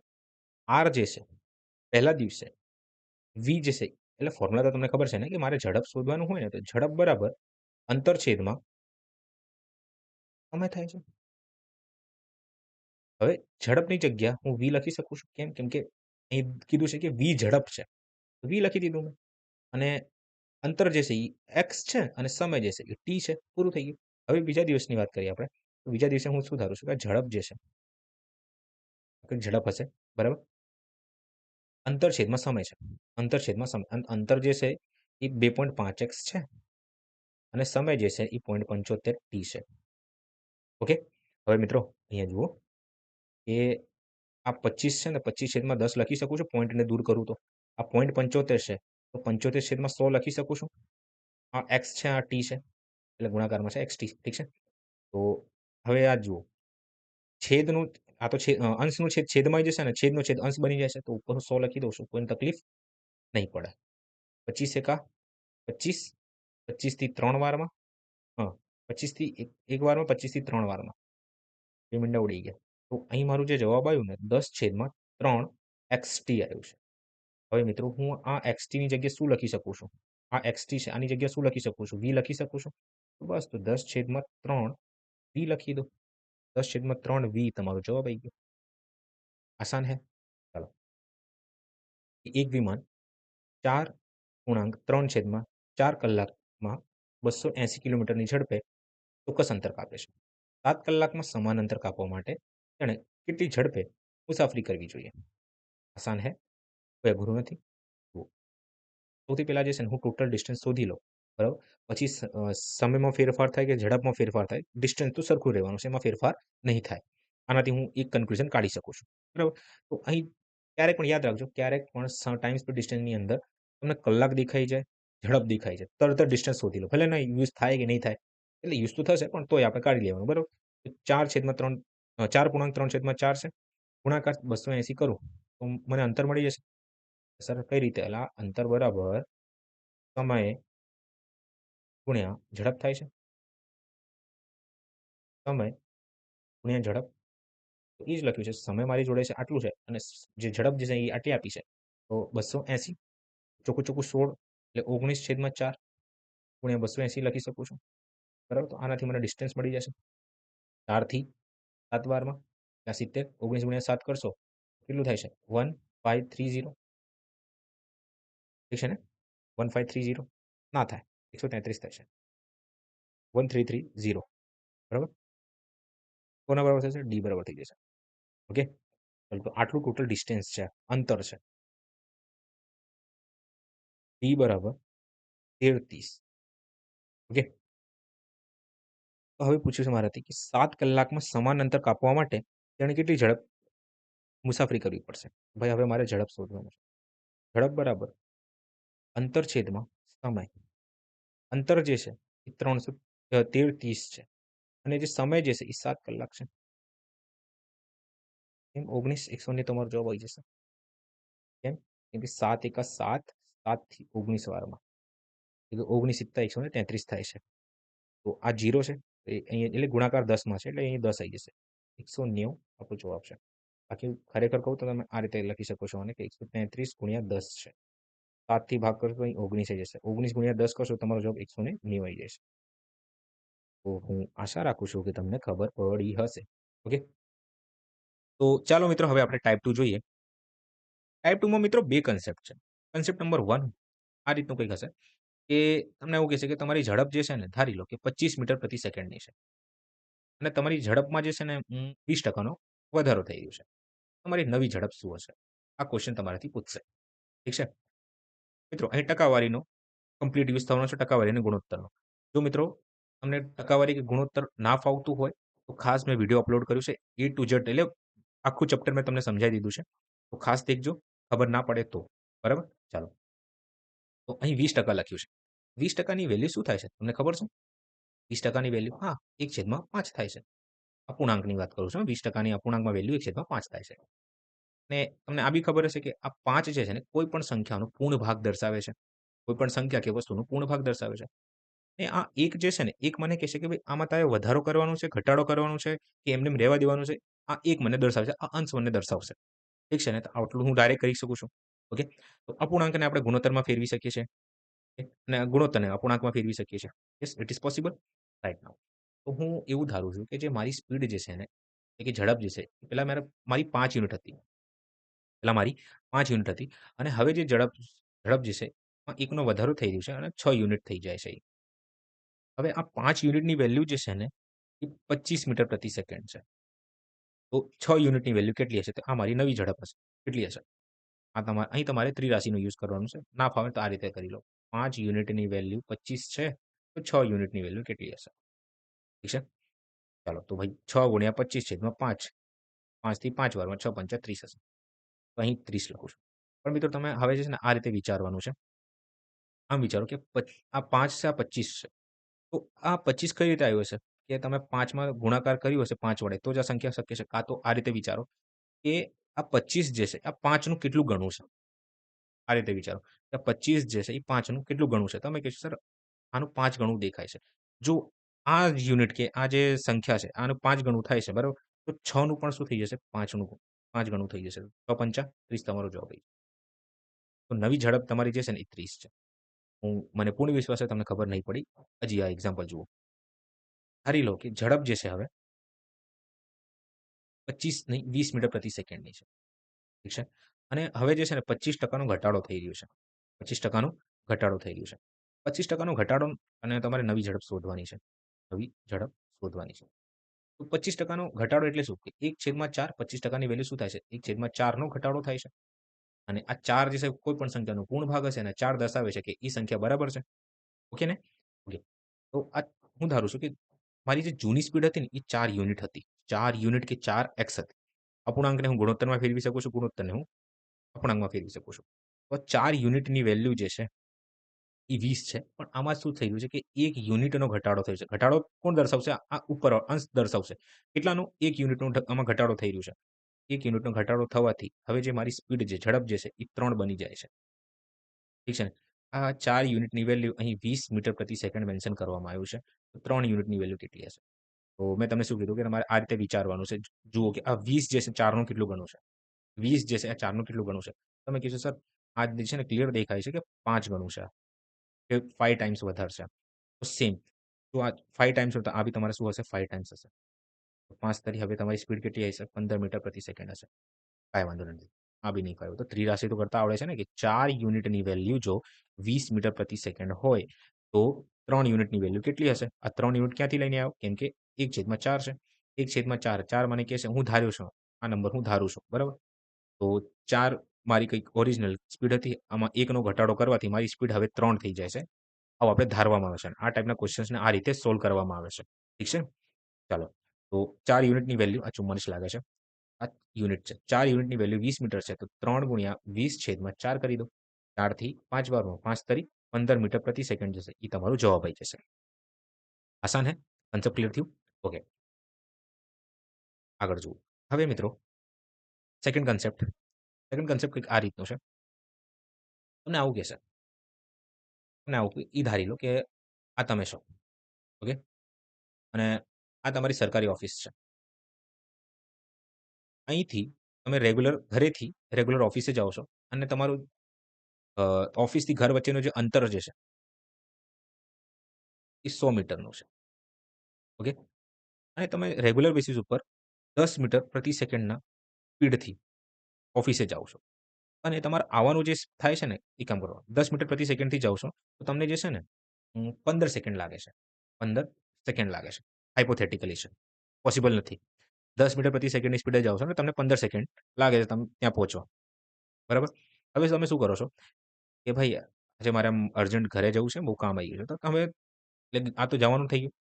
આર જે છે પહેલા દિવસે, વી જે છે એટલે ફોર્મ્યુલા તો તમને ખબર છે ને કે મારે ઝડપ શોધવાનું હોય ને તો ઝડપ બરાબર અંતર છેદમાં સમય થાય છે. હવે ઝડપની જગ્યા હું વી લખી શકું છું. કેમ? કેમ કે અહીં કીધું છે કે વી ઝડપ છે. વી લખી દીધું મેં. અને અંતર જે છે એ એક્સ છે અને સમય જે છે એ ટી છે. પૂરું થઈ ગયું. હવે બીજા દિવસની વાત કરીએ આપણે. તો બીજા દિવસે હું શું ધારું છું કે ઝડપ જે છે કંઈક ઝડપ હશે. બરાબર. અંતર છેદમાં સમય છે. અંતર છેદમાં સમય. અંતર જે છે એ 2.5x છે અને સમય જે છે એ 0.75 ટી છે. ઓકે. હવે મિત્રો અહીંયા જુઓ. કે આ 25 છે ને 25/10 લખી શકું છું પોઈન્ટને દૂર કરું તો. આ 0.75 છે તો 75/100 લખી શકું છું. આ x છે, આ t છે એટલે ગુણાકારમાં છે xt, ઠીક છે? તો હવે આ જુઓ, છેદનું આ તો અંશનું છેદ છેદમાં આવી જશે ને, છેદનો છેદ અંશ બની જશે તો ઉપરનું 100 લખી દઉં છું. કોઈને તકલીફ નહીં પડે. 25 એકા 25, 25 થી 3 વારમાં, હા 25 થી 1 વારમાં, 25 થી 3 વારમાં બે મીંડા ઉડી ગયા. તો અહીં મારું જે જવાબ આવ્યું ને 10/3 xt આવ્યું છે. હવે મિત્રો હું આ xt ની જગ્યાએ શું લખી શકું છું? આ xt છે આની જગ્યાએ શું લખી શકું છું? v લખી શકું છું. તો બસ તો 10/3 v લખી દો. 10/3 v તમારો જવાબ આવી ગયો. આસાન હે? ચાલો. એક વિમાન 4.3/4 કલાકમાં 280 કિલોમીટરની ઝડપે ચોક્કસ અંતર કાપે છે. 7 કલાકમાં સમાન અંતર કાપવા માટે તેણે કેટલી ઝડપે મુસાફરી કરવી જોઈએ? આસાન હે? કોઈ અઘરું નથી. જુઓ, સૌથી પહેલા જે છે ને હું ટોટલ ડિસ્ટન્સ શોધી લઉં, બરાબર? પછી સમયમાં ફેરફાર થાય કે ઝડપમાં ફેરફાર થાય, ડિસ્ટન્સ તો સરખું રહેવાનું છે, એમાં ફેરફાર નહીં થાય. આનાથી હું એક કન્ક્લુઝન કાઢી શકું છું, બરાબર? તો અહીં ક્યારેક પણ યાદ રાખજો, ક્યારેક પણ ટાઈમ સ્પીડ ડિસ્ટન્સની અંદર તમને કલાક દેખાઈ જાય, ઝડપ દેખાઈ જાય, તરત જ ડિસ્ટન્સ શોધી લો. ભલે ના યુઝ થાય કે નહીં થાય, એટલે યુઝ તો થશે પણ તોય આપણે કાઢી લેવાનું, બરાબર? 4/3, 4.3/4 છે, ગુણાકાર 280 કરું તો મને અંતર મળી જશે. સર કઈ રીતે? એટલે આ અંતર બરાબર સમય ગુણ્યા ઝડપ થાય છે. સમય ગુણ્યા ઝડપ, તો એ જ લખ્યું છે. સમય મારી જોડે છે આટલું છે અને જે ઝડપ જે છે એ આટલી આપી છે. તો 280 ચોખ્ખું ચોખ્ખું 16 એટલે 19/4 ગુણ્યા 280 લખી શકું છું, બરાબર? તો આનાથી મને ડિસ્ટન્સ મળી જશે. 4 થી 7 વારમાં 70, 19 × 7 કરશો કેટલું થાય છે? 1530, ઠીક છે ને? 1530 ના થાય, 133 થાય છે. 1330, બરાબર? કોના બરાબર થશે? ડી બરાબર થઈ જશે. ઓકે, તો આટલું ટોટલ ડિસ્ટન્સ છે, અંતર છે. ડી બરાબર 1330. ઓકે, તો હવે પૂછ્યું છે મારાથી કે 7 કલાકમાં સમાન અંતર કાપવા માટે તેણે કેટલી ઝડપ મુસાફરી કરવી પડશે? ભાઈ હવે મારે ઝડપ શોધવાનું છે. ઝડપ બરાબર અંતર છેદમાં સમય. અંતર જે છે એ 1330 છે અને જે સમય જે છે એ 7 કલાક છે. એમ 19, 100 તમારો જવાબ આવી જશે. કેમ? કેમ કે 7 એકા 7, 7 થી 19 વારમાં એટલે 19 + 133 થાય છે. તો આ 0 છે અહીંયા, એટલે ગુણાકાર 10માં છે એટલે અહીં 10 આવી જશે. 190 આપણો જવાબ છે. બાકી ખરેખર કહું તો તમે આ રીતે લખી શકો છો અને કે 133 × 10 છે. 7 થી ભાગ કરશો તો અહીં 19 આવી જશે. 19 × 10 કરશો તમારો જવાબ 190 આવી જશે. તો હું આશા રાખું છું કે તમને ખબર પડી હશે. ઓકે, તો ચાલો મિત્રો હવે આપણે ટાઈપ 2 જોઈએ. ટાઈપ 2 માં મિત્રો બે કન્સેપ્ટ છે. કન્સેપ્ટ નંબર 1 આ રીતનું કંઈક હશે કે તમને એવું કહેશે કે તમારી ઝડપ જે છે ને, ધારી લો કે 25 મીટર પ્રતિ સેકન્ડની છે અને તમારી ઝડપમાં જે છે ને 20% વધારો થઈ રહ્યો છે. તમારી નવી ઝડપ શું હશે? આ ક્વેશ્ચન તમારાથી પૂછશે, ઠીક છે? મિત્રો અહીં ટકાવારીનો કમ્પ્લીટ યુઝ થવાનો છે, ટકાવારી અને ગુણોત્તરનો. જો મિત્રો તમને ટકાવારી કે ગુણોત્તર ના ફાવતું હોય તો ખાસ મેં વિડીયો અપલોડ કર્યું છે A to Z, એટલે આખું ચેપ્ટર મેં તમને સમજાવી દીધું છે. તો ખાસ દેખજો, ખબર ના પડે તો, બરાબર? ચાલો, તો અહીં 20% લખ્યું છે. 20%ની વેલ્યુ શું થાય છે તમને ખબર છે? 20%ની વેલ્યુ, હા, 1/5 થાય છે. અપૂર્ણાંકની વાત કરું છું. 20%ની અપૂર્ણાંકમાં વેલ્યુ 1/5 થાય છે. ને તમને આ બી ખબર હશે કે આ 5 જે છે ને કોઈ પણ સંખ્યાનો પૂર્ણ ભાગ દર્શાવે છે. કોઈ પણ સંખ્યા કે વસ્તુનો પૂર્ણ ભાગ દર્શાવે છે. ને આ 1 જે છે ને, 1 મને કહેશે કે ભાઈ આમાં તારે વધારો કરવાનો છે, ઘટાડો કરવાનો છે કે એમને એમ રહેવા દેવાનું છે. આ 1 મને દર્શાવશે, આ અંશ મને દર્શાવશે. ઠીક છે ને? તો આટલું હું ડાયરેક્ટ કરી શકું છું. ઓકે, તો અપૂર્ણાંકને આપણે ગુણોત્તરમાં ફેરવી શકીએ છીએ અને ગુણોત્તરને અપૂર્ણાંકમાં ફેરવી શકીએ છીએ. Yes, it is possible right now. તો હું એવું ધારું છું કે જે મારી સ્પીડ જે છે ને, એ કે ઝડપ જે છે, પહેલા મારી 5 યુનિટ હતી. પહેલા મારી 5 યુનિટ હતી અને હવે જે ઝડપ ઝડપ જે છે એમાં 1નો વધારો થઈ રહ્યો છે અને 6 યુનિટ થઈ જાય છે. હવે આ 5 યુનિટની વેલ્યુ જે છે ને એ 25 મીટર પ્રતિ સેકન્ડ છે. તો 6 યુનિટની વેલ્યુ કેટલી હશે? તો આ મારી નવી ઝડપ હશે. કેટલી હશે? અહીં તમારે ત્રિરાશીનો યુઝ કરવાનું છે. ના ફાવે તો આ રીતે કરી લો. 5 યુનિટની વેલ્યુ 25 છે તો 6 યુનિટની વેલ્યુ કેટલી હશે? ઠીક છે? ચાલો, તો ભાઈ 6 × 25/5 5 થી 5 વારમાં 6 પંચા 30 હશે. તો અહીં 30 લખું છું. પણ મિત્રો તમે હવે જે છે ને આ રીતે વિચારવાનું છે. આમ વિચારો કે આ 5 છે, આ 25 છે. તો આ 25 કઈ રીતે આવ્યું હશે? કે તમે 5 માં ગુણાકાર કર્યું હશે 5 વડે તો જ આ સંખ્યા શક્ય છે. કાં તો આ રીતે વિચારો કે આ 25 જે છે, આ 5 નું કેટલું ગણું છે? આ રીતે વિચારો કે 25 જે છે, એ 5 નું કેટલું ગણું છે? તમે કહેશો, "સર, આનું 5 ગણું દેખાય છે." જો આ યુનિટ કે આ જે સંખ્યા છે, આનું 5 ગણું થાય છે, બરાબર? તો 6 નું પણ શું થઈ જશે? 5 નું 5 ગણું થઈ જશે. 6 પંચા 30 તમારો જવાબ આવી. તો નવી ઝડપ તમારી જે છે ને એ 30 છે. મને પૂર્ણ વિશ્વાસ છે તમને ખબર નહીં પડી. હજી આ એક્ઝામ્પલ જુઓ. ધારી લો કે ઝડપ જે છે હવે 25 નહીં 20 મીટર પ્રતિ સેકન્ડની છે. ઠીક છે? અને હવે જે છે ને 25% નો ઘટાડો થઈ રહ્યો છે. 25% નો ઘટાડો થઈ રહ્યો છે. 25% નો ઘટાડો અને તમારે નવી ઝડપ શોધવાની છે. નવી ઝડપ શોધવાની છે. તો 25% નો ઘટાડો એટલે શું? કે 1/4 25% ની વેલ્યુ શું થાય છે? 1/4 નો ઘટાડો થાય છે. અને આ 4 જે છે કોઈ પણ સંખ્યાનો પૂર્ણ ભાગ હશે અને 4 દર્શાવે છે કે એ સંખ્યા બરાબર છે. ઓકે ને? ઓકે. તો આ હું ધારું છું કે મારી જે જૂની સ્પીડ હતી ને એ 4 યુનિટ હતી. 4 યુનિટ કે 4 એક્સ હતી. અપૂર્ણાંકને હું ગુણોત્તરમાં ફેરવી શકું છું, ગુણોત્તરને હું અપૂર્ણાંકમાં ફેરવી શકું છું. તો 4 યુનિટની વેલ્યુ જે છે એ 20 છે. પણ આમાં શું થઈ રહ્યું છે કે 1 યુનિટનો ઘટાડો થયો છે. ઘટાડો કોણ દર્શાવશે? આ ઉપર અંશ દર્શાવશે. કેટલાનો? 1 યુનિટનો આમાં ઘટાડો થઈ રહ્યો છે. 1 યુનિટનો ઘટાડો થવાથી હવે જે મારી સ્પીડ જે ઝડપ જે છે એ 3 બની જાય છે. ઠીક છે ને? આ 4 યુનિટની વેલ્યુ અહીં 20 મીટર પ્રતિ સેકન્ડ મેન્શન કરવામાં આવ્યું છે. તો 3 યુનિટની વેલ્યુ કેટલી હશે? તો મેં તમને શું કીધું કે તમારે આ રીતે વિચારવાનું છે. જુઓ કે આ 20 જે છે 4 નું કેટલું ગણું છે? 20 જે છે આ 4 નું કેટલું ગણું છે? તમે કહેશો, "સર, આ જે છે ને ક્લિયર દેખાય છે કે 5 ગણું છે કે 5 ટાઇમ્સ વધારે છે." તો સેમ. તો આ 5 ટાઇમ્સ હોય તો આ બી તમારે શું હશે? 5 ટાઇમ્સ હશે. 5 તરી હવે તમારી સ્પીડ કેટલી હશે? 15 મીટર પ્રતિ સેકન્ડ હશે. કાંઈ વાંધો નથી. આ બી નહીં ફાવ્યું. તો ત્રિરાશી તો કરતા આવડે છે ને કે 4 યુનિટની વેલ્યુ જો 20 મીટર પ્રતિ સેકન્ડ હોય, તો 3 યુનિટની વેલ્યુ કેટલી હશે? આ 3 યુનિટ ક્યાંથી લઈને આવ્યો? કેમ કે 1/4 છે. 1/4 4 મને કહે છે હું ધાર્યો છું. આ નંબર હું ધારું છું. બરાબર? તો 4 મારી કંઈક ઓરિજિનલ સ્પીડ હતી. આમાં 1 નો ઘટાડો કરવાથી મારી સ્પીડ હવે 3 થઈ જાય છે. આવું આપણે ધારવામાં આવે છે. આ ટાઈપના ક્વેશ્ચન્સને આ રીતે સોલ્વ કરવામાં આવે છે. ઠીક છે? ચાલો. તો 4 યુનિટની વેલ્યુ આ 44 લાગે છે. આ યુનિટ છે. 4 યુનિટની વેલ્યુ 20 મીટર છે. તો 3 ગુણ્યા 20/4 કરી દો. 4 થી 5 વારમાં 5 તરી 15 મીટર પ્રતિ સેકન્ડ જશે. એ તમારો જવાબ આવી જશે. આસાન હે? કન્સેપ્ટ ક્લિયર થયું? ઓકે. આગળ જુઓ. હવે મિત્રો સેકન્ડ કન્સેપ્ટ. સેકન્ડ કન્સેપ્ટ કંઈક આ રીતનો છે. તમને આવું કહેશે. તમને આવું ધારી લો કે આ તમે છો. ઓકે? અને આ તમારી સરકારી ઓફિસ છે. અહીંથી તમે ઘરેથી રેગ્યુલર ઓફિસે જાઓ છો અને તમારું ઓફિસથી ઘર વચ્ચેનું જે અંતર જે છે એ 100 મીટરનું છે. ઓકે? અને તમે રેગ્યુલર બેસિસ ઉપર 10 મીટર પ્રતિ સેકન્ડના સ્પીડથી ઓફિસે જાઓ છો. અને તમારે આવવાનું જે થાય છે ને એ કામ કરો. 10 મીટર પ્રતિ સેકન્ડથી જાઓ છો તો તમને જે છે ને 15 સેકન્ડ લાગે છે. 15 સેકન્ડ લાગે છે. હાયપોથેટિકલી છે. પોસિબલ નથી. 10 મીટર પ્રતિ સેકન્ડની સ્પીડે જાઓ છો અને તમને 15 સેકન્ડ લાગે છે તમે ત્યાં પહોંચો. બરાબર? હવે તમે શું કરો છો કે ભાઈ આજે મારે આમ અર્જન્ટ ઘરે જવું છે, બહુ કામ આવી ગયું છે. તો હવે એટલે આ તો જવાનું થઈ ગયું.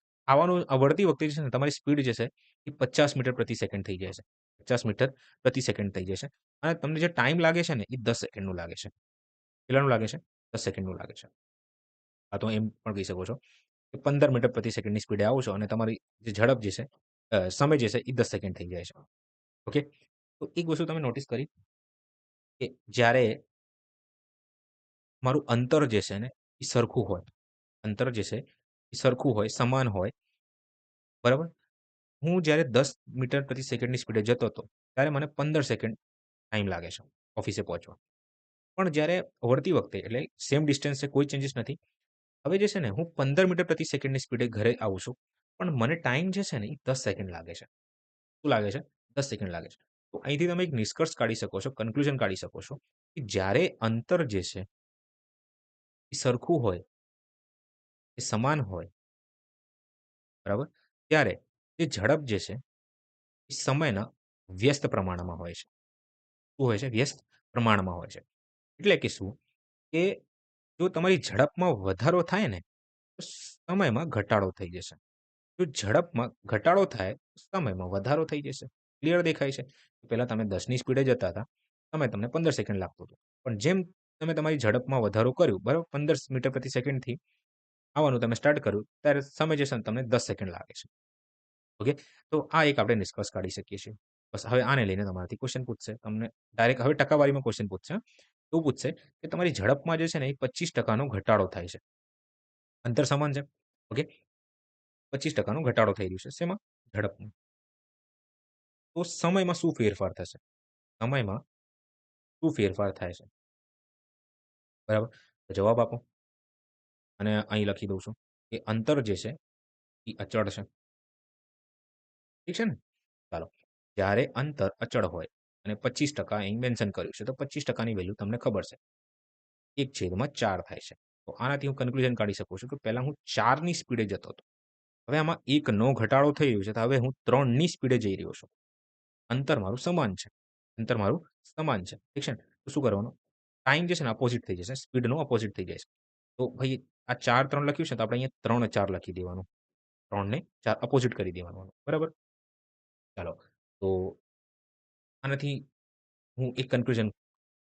વળતી વખતે જે છે ને તમારી સ્પીડ જે છે એ 50 મીટર પ્રતિ સેકન્ડ થઈ જાય છે. 50 મીટર પ્રતિ સેકન્ડ થઈ જાય છે. અને તમને જે ટાઈમ લાગે છે ને એ 10 સેકન્ડનું લાગે છે. કેટલાનું લાગે છે? 10 સેકન્ડનું લાગે છે. આ તો એમ પણ કહી શકો છો કે 15 મીટર પ્રતિ સેકન્ડની સ્પીડે આવો છો અને તમારી જે ઝડપ જે છે સમય જે છે એ 10 સેકન્ડ થઈ જાય છે. ઓકે? તો એક વસ્તુ તમે નોટિસ કરી કે જ્યારે મારું અંતર જે છે ને એ સરખું હોય, અંતર જે છે એ સરખું હોય, સમાન હોય, બરાબર? હું જ્યારે 10 મીટર પ્રતિ સેકન્ડની સ્પીડે જતો હતો, ત્યારે મને 15 સેકન્ડ ટાઈમ લાગે છે ઓફિસે પહોંચવા. પણ જ્યારે વળતી વખતે એટલે સેમ ડિસ્ટન્સ છે, કોઈ ચેન્જીસ નથી. હવે જે છે ને હું 15 મીટર પ્રતિ સેકન્ડની સ્પીડે ઘરે આવું છું, પણ મને ટાઈમ જે છે ને એ 10 સેકન્ડ લાગે છે. શું લાગે છે? 10 સેકન્ડ લાગે છે. તો અહીંથી તમે એક નિષ્કર્ષ કાઢી શકો છો, કન્ક્લુઝન કાઢી શકો છો, કે જ્યારે અંતર જે છે એ સરખું હોય, એ સમાન હોય, બરાબર? ત્યારે જે ઝડપ જે છે એ સમયના વ્યસ્ત પ્રમાણમાં હોય છે. શું હોય છે? વ્યસ્ત પ્રમાણમાં હોય છે. એટલે કે શું? કે જો તમારી ઝડપમાં વધારો થાય ને, તો સમયમાં ઘટાડો થઈ જશે. જો ઝડપમાં ઘટાડો થાય, તો સમયમાં વધારો થઈ જશે. ક્લિયર દેખાય છે? પહેલા તમે 10ની સ્પીડે જતા હતા, તમને 15 સેકન્ડ લાગતું હતું. પણ જેમ તમે તમારી ઝડપમાં વધારો કર્યો, બરાબર? 15 મીટર પ્રતિ સેકન્ડથી આવવાનું તમે સ્ટાર્ટ કર્યું, ત્યારે સમય જશે ને તમને 10 સેકન્ડ લાગે છે. ઓકે? તો આ એક આપણે નિષ્કર્ષ કાઢી શકીએ છીએ. બસ હવે આને લઈને તમારાથી ક્વેશ્ચન પૂછશે. તમને ડાયરેક્ટ હવે ટકાવારીમાં ક્વેશ્ચન પૂછશે. એવું પૂછશે કે તમારી ઝડપમાં જે છે ને એ 25% નો ઘટાડો થાય છે. અંતર સમાન છે. ઓકે? 25% નો ઘટાડો થઈ રહ્યો છે. શેમાં? ઝડપમાં. તો સમયમાં શું ફેરફાર થશે? સમયમાં શું ફેરફાર થાય છે? બરાબર? તો જવાબ આપો. અને અહીં લખી દઉં છું કે અંતર જે છે એ અચળ છે. ઠીક છે ને? ચાલો. જ્યારે અંતર અચળ હોય અને 25% અહીં મેન્શન કર્યું છે, તો 25%ની વેલ્યુ તમને ખબર છે. 1/4 થાય છે. તો આનાથી હું કન્ક્લુઝન કાઢી શકું છું કે પહેલા હું 4ની સ્પીડે જતો હતો. હવે આમાં 1નો ઘટાડો થઈ રહ્યો છે, તો હવે હું 3ની સ્પીડે જઈ રહ્યો છું. અંતર મારું સમાન છે. અંતર મારું સમાન છે. ઠીક છે ને? તો શું કરવાનું? ટાઈમ જે છે ને અપોઝિટ થઈ જશે. સ્પીડનો અપોઝિટ થઈ જાય છે. તો ભાઈ આ 4-3 લખ્યું છે, તો આપણે અહીંયા 3-4 લખી દેવાનું. 3 ને 4 અપોઝિટ કરી દેવાનું. બરાબર? ચાલો. તો આનાથી હું એક કન્ક્લુઝન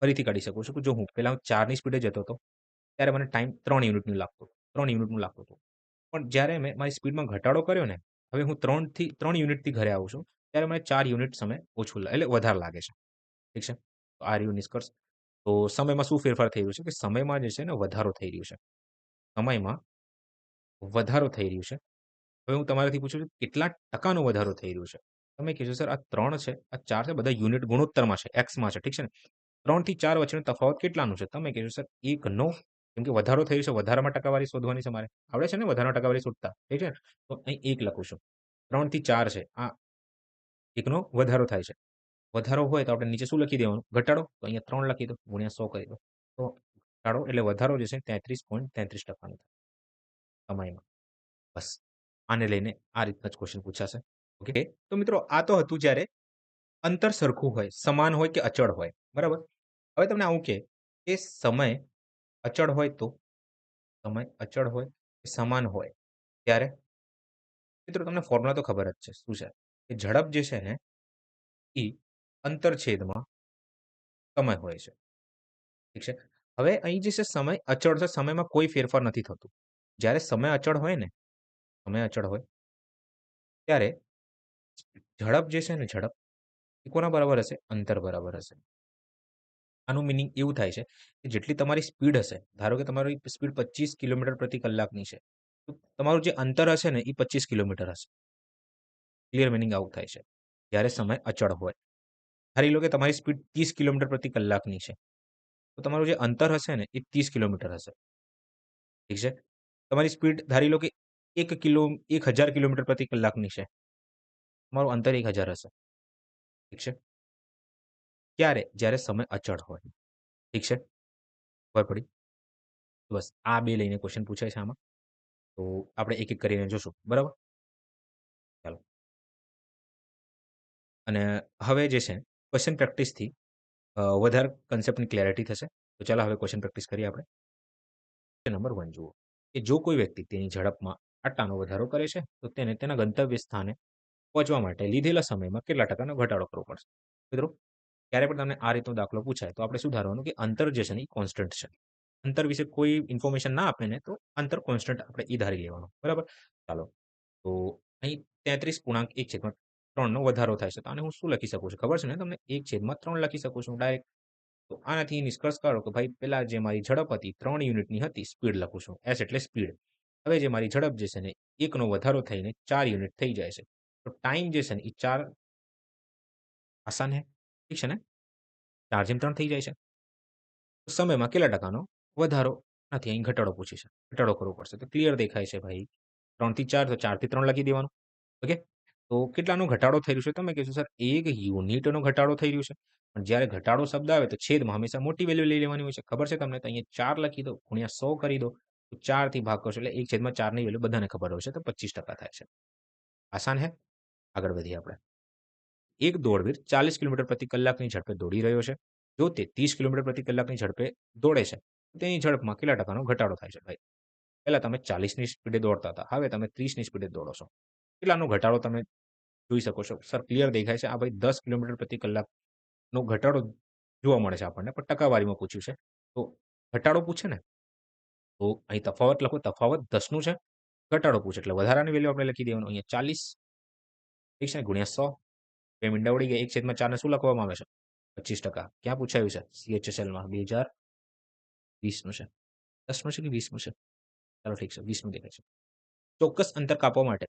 ફરીથી કાઢી શકું છું કે જો હું પહેલા 4ની સ્પીડે જતો હતો, ત્યારે મને ટાઈમ 3 યુનિટનું લાગતું. 3 યુનિટનું લાગતું હતું. પણ જ્યારે મેં મારી સ્પીડમાં ઘટાડો કર્યો ને, હવે હું 3 યુનિટથી ઘરે આવું છું, ત્યારે મને 4 યુનિટ સમય ઓછું એટલે વધારે લાગે છે. ઠીક છે? તો આ રહ્યું નિષ્કર્ષ. તો સમયમાં શું ફેરફાર થઈ રહ્યું છે કે સમયમાં જે છે ને વધારો થઈ રહ્યું છે. સમયમાં વધારો થઈ રહ્યું છે. હવે હું તમારાથી પૂછું છું કેટલા ટકાનો વધારો થઈ રહ્યો છે? તમે કહેશો સર આ 3 છે, આ 4 છે બધા યુનિટ ગુણોત્તરમાં છે, એક્સમાં છે. ઠીક છે ને? 3 થી 4 વચ્ચેનો તફાવત કેટલાનું છે? તમે કહેશો સર 1નો કેમ કે વધારો થઈ રહ્યો છે, વધારામાં ટકાવારી શોધવાની છે મારે. આવડે છે ને વધારામાં ટકાવારી શોધતા? ઠીક છે ને? તો અહીં 1 લખું છું. 3 થી 4 છે. આ 1નો વધારો થાય છે. વધારો હોય તો આપણે નીચે શું લખી દેવાનું? ઘટાડો. તો અહીંયા 3 લખી દો, ગુણ્યા 100 કરી દો. તો ઘટાડો એટલે વધારો જે છે 33.33% સમયમાં. બસ. આને લઈને આ રીતના જ ક્વેશ્ચન પૂછાશે. ઓકે. તો મિત્રો આ તો હતું જ્યારે અંતર સરખું હોય, સમાન હોય કે અચળ હોય. બરાબર? હવે તમને આવું કે સમય અચળ હોય તો સમય અચળ હોય કે સમાન હોય ત્યારે મિત્રો તમને ફોર્મ્યુલા તો ખબર જ છે. શું છે? કે ઝડપ જે છે ને એ અંતરછેદમાં સમય હોય છે. ઠીક છે? હવે અહીં જે છે સમય અચળ છે. સમયમાં કોઈ ફેરફાર નથી થતું. જ્યારે સમય અચળ હોય ને, સમય અચળ હોય ત્યારે ઝડપ જે છે ને ઝડપ એ કોના બરાબર હશે? અંતર બરાબર હશે. આનું મીનિંગ એવું થાય છે કે જેટલી તમારી સ્પીડ હશે, ધારો કે તમારી સ્પીડ 25 કિલોમીટર પ્રતિ કલાકની છે, તો તમારું જે અંતર હશે ને એ 25 કિલોમીટર હશે. ક્લિયર મીનિંગ આવું થાય છે. જ્યારે સમય અચળ હોય. ધારી લો કે તમારી સ્પીડ 30 કિલોમીટર પ્રતિ કલાકની છે, તો તમારું જે અંતર હશે ને એ 30 કિલોમીટર હશે. ઠીક છે? તમારી સ્પીડ ધારી લો કે 1000 કિલોમીટર પ્રતિ કલાકની છે. તમારું અંતર 1000 હશે. ઠીક છે? ક્યારે? જ્યારે સમય અચળ હોય. ઠીક છે? ખબર પડી? બસ આ 2 લઈને ક્વેશ્ચન પૂછાય છે આમાં. તો આપણે એક-એક કરીને જોશું. બરાબર? ચાલો. અને હવે જે છે ક્વેશ્ચન પ્રેક્ટિસથી વધારે કન્સેપ્ટની ક્લેરિટી થશે. તો ચાલો હવે ક્વેશ્ચન પ્રેક્ટિસ કરીએ આપણે. નંબર 1 જુઓ કે જો કોઈ વ્યક્તિ તેની ઝડપમાં આટલાનો વધારો કરે છે, તો તેને તેના ગંતવ્ય સ્થાને પહોંચવા માટે લીધેલા સમયમાં કેટલા ટકાનો ઘટાડો કરવો પડશે? મિત્રો, ક્યારે પણ તમને આ રીતનો દાખલો પૂછાય, તો આપણે શું ધારવાનું કે અંતર જે છે ને એ કોન્સ્ટન્ટ છે. અંતર વિશે કોઈ ઇન્ફોર્મેશન ના આપે ને, તો અંતર કોન્સ્ટન્ટ આપણે ઈ ધારી લેવાનું. બરાબર? ચાલો. તો અહીં 33.1/3 નો વધારો થાય છે. તો આને હું શું લખી શકું છું? ખબર છે ને તમને? 1/3 લખી શકું છું ડાયરેક્ટ. તો આનાથી નિષ્કર્ષ કાઢો કે ભાઈ પેલા જે મારી ઝડપ હતી 3 યુનિટની હતી, સ્પીડ લખું છું. એસ એટલે સ્પીડ. હવે જે મારી ઝડપ જે છે ને 1નો વધારો થઈને 4 યુનિટ થઈ જાય છે. તો ટાઈમ જે છે ને એ 4 આસાન હે. ઠીક છે ને? 4/3 થઈ જાય છે. તો સમયમાં કેટલા ટકાનો વધારો નથી, અહીં ઘટાડો પૂછી છે. ઘટાડો કરવો પડશે. તો ક્લિયર દેખાય છે ભાઈ. 3 થી 4 તો 4 થી 3 લખી દેવાનું. ઓકે? તો કેટલાનો ઘટાડો થઈ રહ્યો છે? તમે કહેશો સર 1 યુનિટનો ઘટાડો થઈ રહ્યો છે. પણ જ્યારે ઘટાડો શબ્દ આવે તો છેદમાં હંમેશા મોટી વેલ્યુ લઈ લેવાની હોય છે. ખબર છે તમને? તો અહીંયા 4 લખી દો, ગુણ્યા 100 કરી દો. તો 4 થી ભાગ કરશો એટલે 1/4 ની વેલ્યુ બધાને ખબર હોય છે. તો 25% થાય છે. આસાન હે? આગળ વધીએ આપણે. એક દોડવીર 40 કિલોમીટર પ્રતિ કલાકની ઝડપે દોડી રહ્યો છે. જો તે 30 કિલોમીટર પ્રતિ કલાકની ઝડપે દોડે છે, તો તેની ઝડપમાં કેટલા ટકાનો ઘટાડો થાય છે ભાઈ? પહેલા તમે 40ની સ્પીડે દોડતા હતા. હવે તમે 30ની સ્પીડે દોડો છો. કેટલાનો ઘટાડો તમે જોઈ શકો છો. સર ક્લિયર દેખાય છે. આ ભાઈ 10 કિલોમીટર પ્રતિ કલાકનો ઘટાડો જોવા મળે છે આપણને, પણ ટકાવારીમાં પૂછ્યું છે. તો ઘટાડો પૂછે ને, તો અહીં તફાવત લખો. તફાવત 10 નું છે. ઘટાડો પૂછે એટલે વધારાની વેલ્યુ આપણે લખી દેવાનું. અહીંયા 40 ઠીક છે, ગુણ્યા 100. 2 મીંડા ઉડી ગયા. 1/4 ને શું લખવામાં આવે છે? 25%. ક્યાં પૂછાયું છે? CHSL માં 2020 નું છે. 10 નું છે કે 20 નું છે? ચાલો ઠીક છે, 20 નું દેખાય છે. ચોક્કસ અંતર કાપવા માટે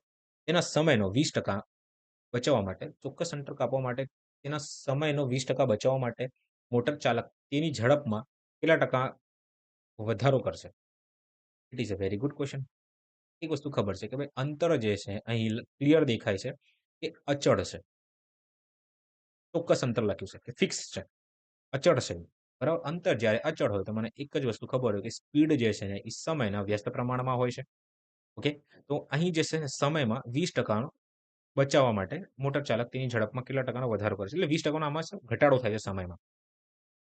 તેના સમયનો 20% બચાવવા માટે, ચોક્કસ અંતર કાપવા માટે તેના સમયનો 20% બચાવવા માટે મોટર ચાલક તેની ઝડપમાં કેટલા ટકા વધારો કરશે? It is a very good question. એક વસ્તુ ખબર છે કે ભાઈ અંતર જે છે અહીં ક્લિયર દેખાય છે કે અચળ છે. ચોક્કસ અંતર લખ્યું છે કે ફિક્સ છે, અચળ છે. બરાબર, અંતર જ્યારે અચળ હોય તો મને એક જ વસ્તુ ખબર હોય કે સ્પીડ જે છે ને એ સમયના વ્યસ્ત પ્રમાણમાં હોય છે. ઓકે, તો અહીં જે છે સમયમાં 20% બચાવવા માટે મોટર ચાલક તેની ઝડપમાં કેટલા ટકાનો વધારો કરે છે? એટલે 20% આમાં શું ઘટાડો થાય છે સમયમાં.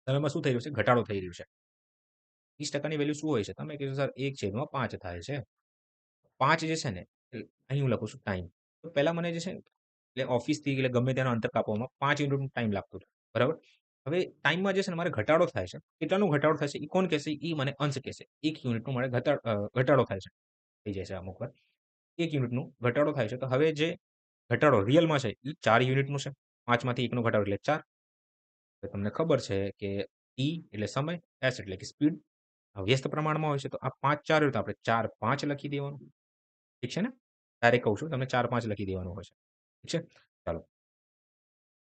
સમયમાં શું થઈ રહ્યું છે? ઘટાડો થઈ રહ્યું છે. 20%ની વેલ્યુ શું હોય છે? તમે કીધું સર 1/5 થાય છે. 5 જે છે ને અહીં હું લખું છું ટાઈમ. તો પહેલા મને જે છે એટલે ઓફિસથી એટલે ગમે ત્યાંનો અંતર કાપવામાં 5 યુનિટનો ટાઈમ લાગતો હતો. બરાબર? હવે ટાઈમમાં જે છે ને મારે ઘટાડો થાય છે. કેટલાનો ઘટાડો થાય છે? એ કોણ કહેશે? એ મને અંશ કહેશે. 1 યુનિટનો મારે ઘટાડો થાય છે. થઈ જાય છે અમુકવાર. 1 યુનિટનો ઘટાડો થાય છે. તો હવે જે ઘટાડો રિયલમાં છે એ 4 યુનિટનું છે. 5 માંથી 1 નો ઘટાડો એટલે 4. તો તમને ખબર છે કે ટી એટલે સમય, એસ એટલે કે સ્પીડ વ્યસ્ત પ્રમાણમાં હોય છે. તો આ 5 4 હોય તો આપણે 4 5 લખી દેવાનું. ઠીક છે ને? ડાયરેક્ટ કહું છું, તમને 4 5 લખી દેવાનું હોય છે. ઠીક છે? ચાલો.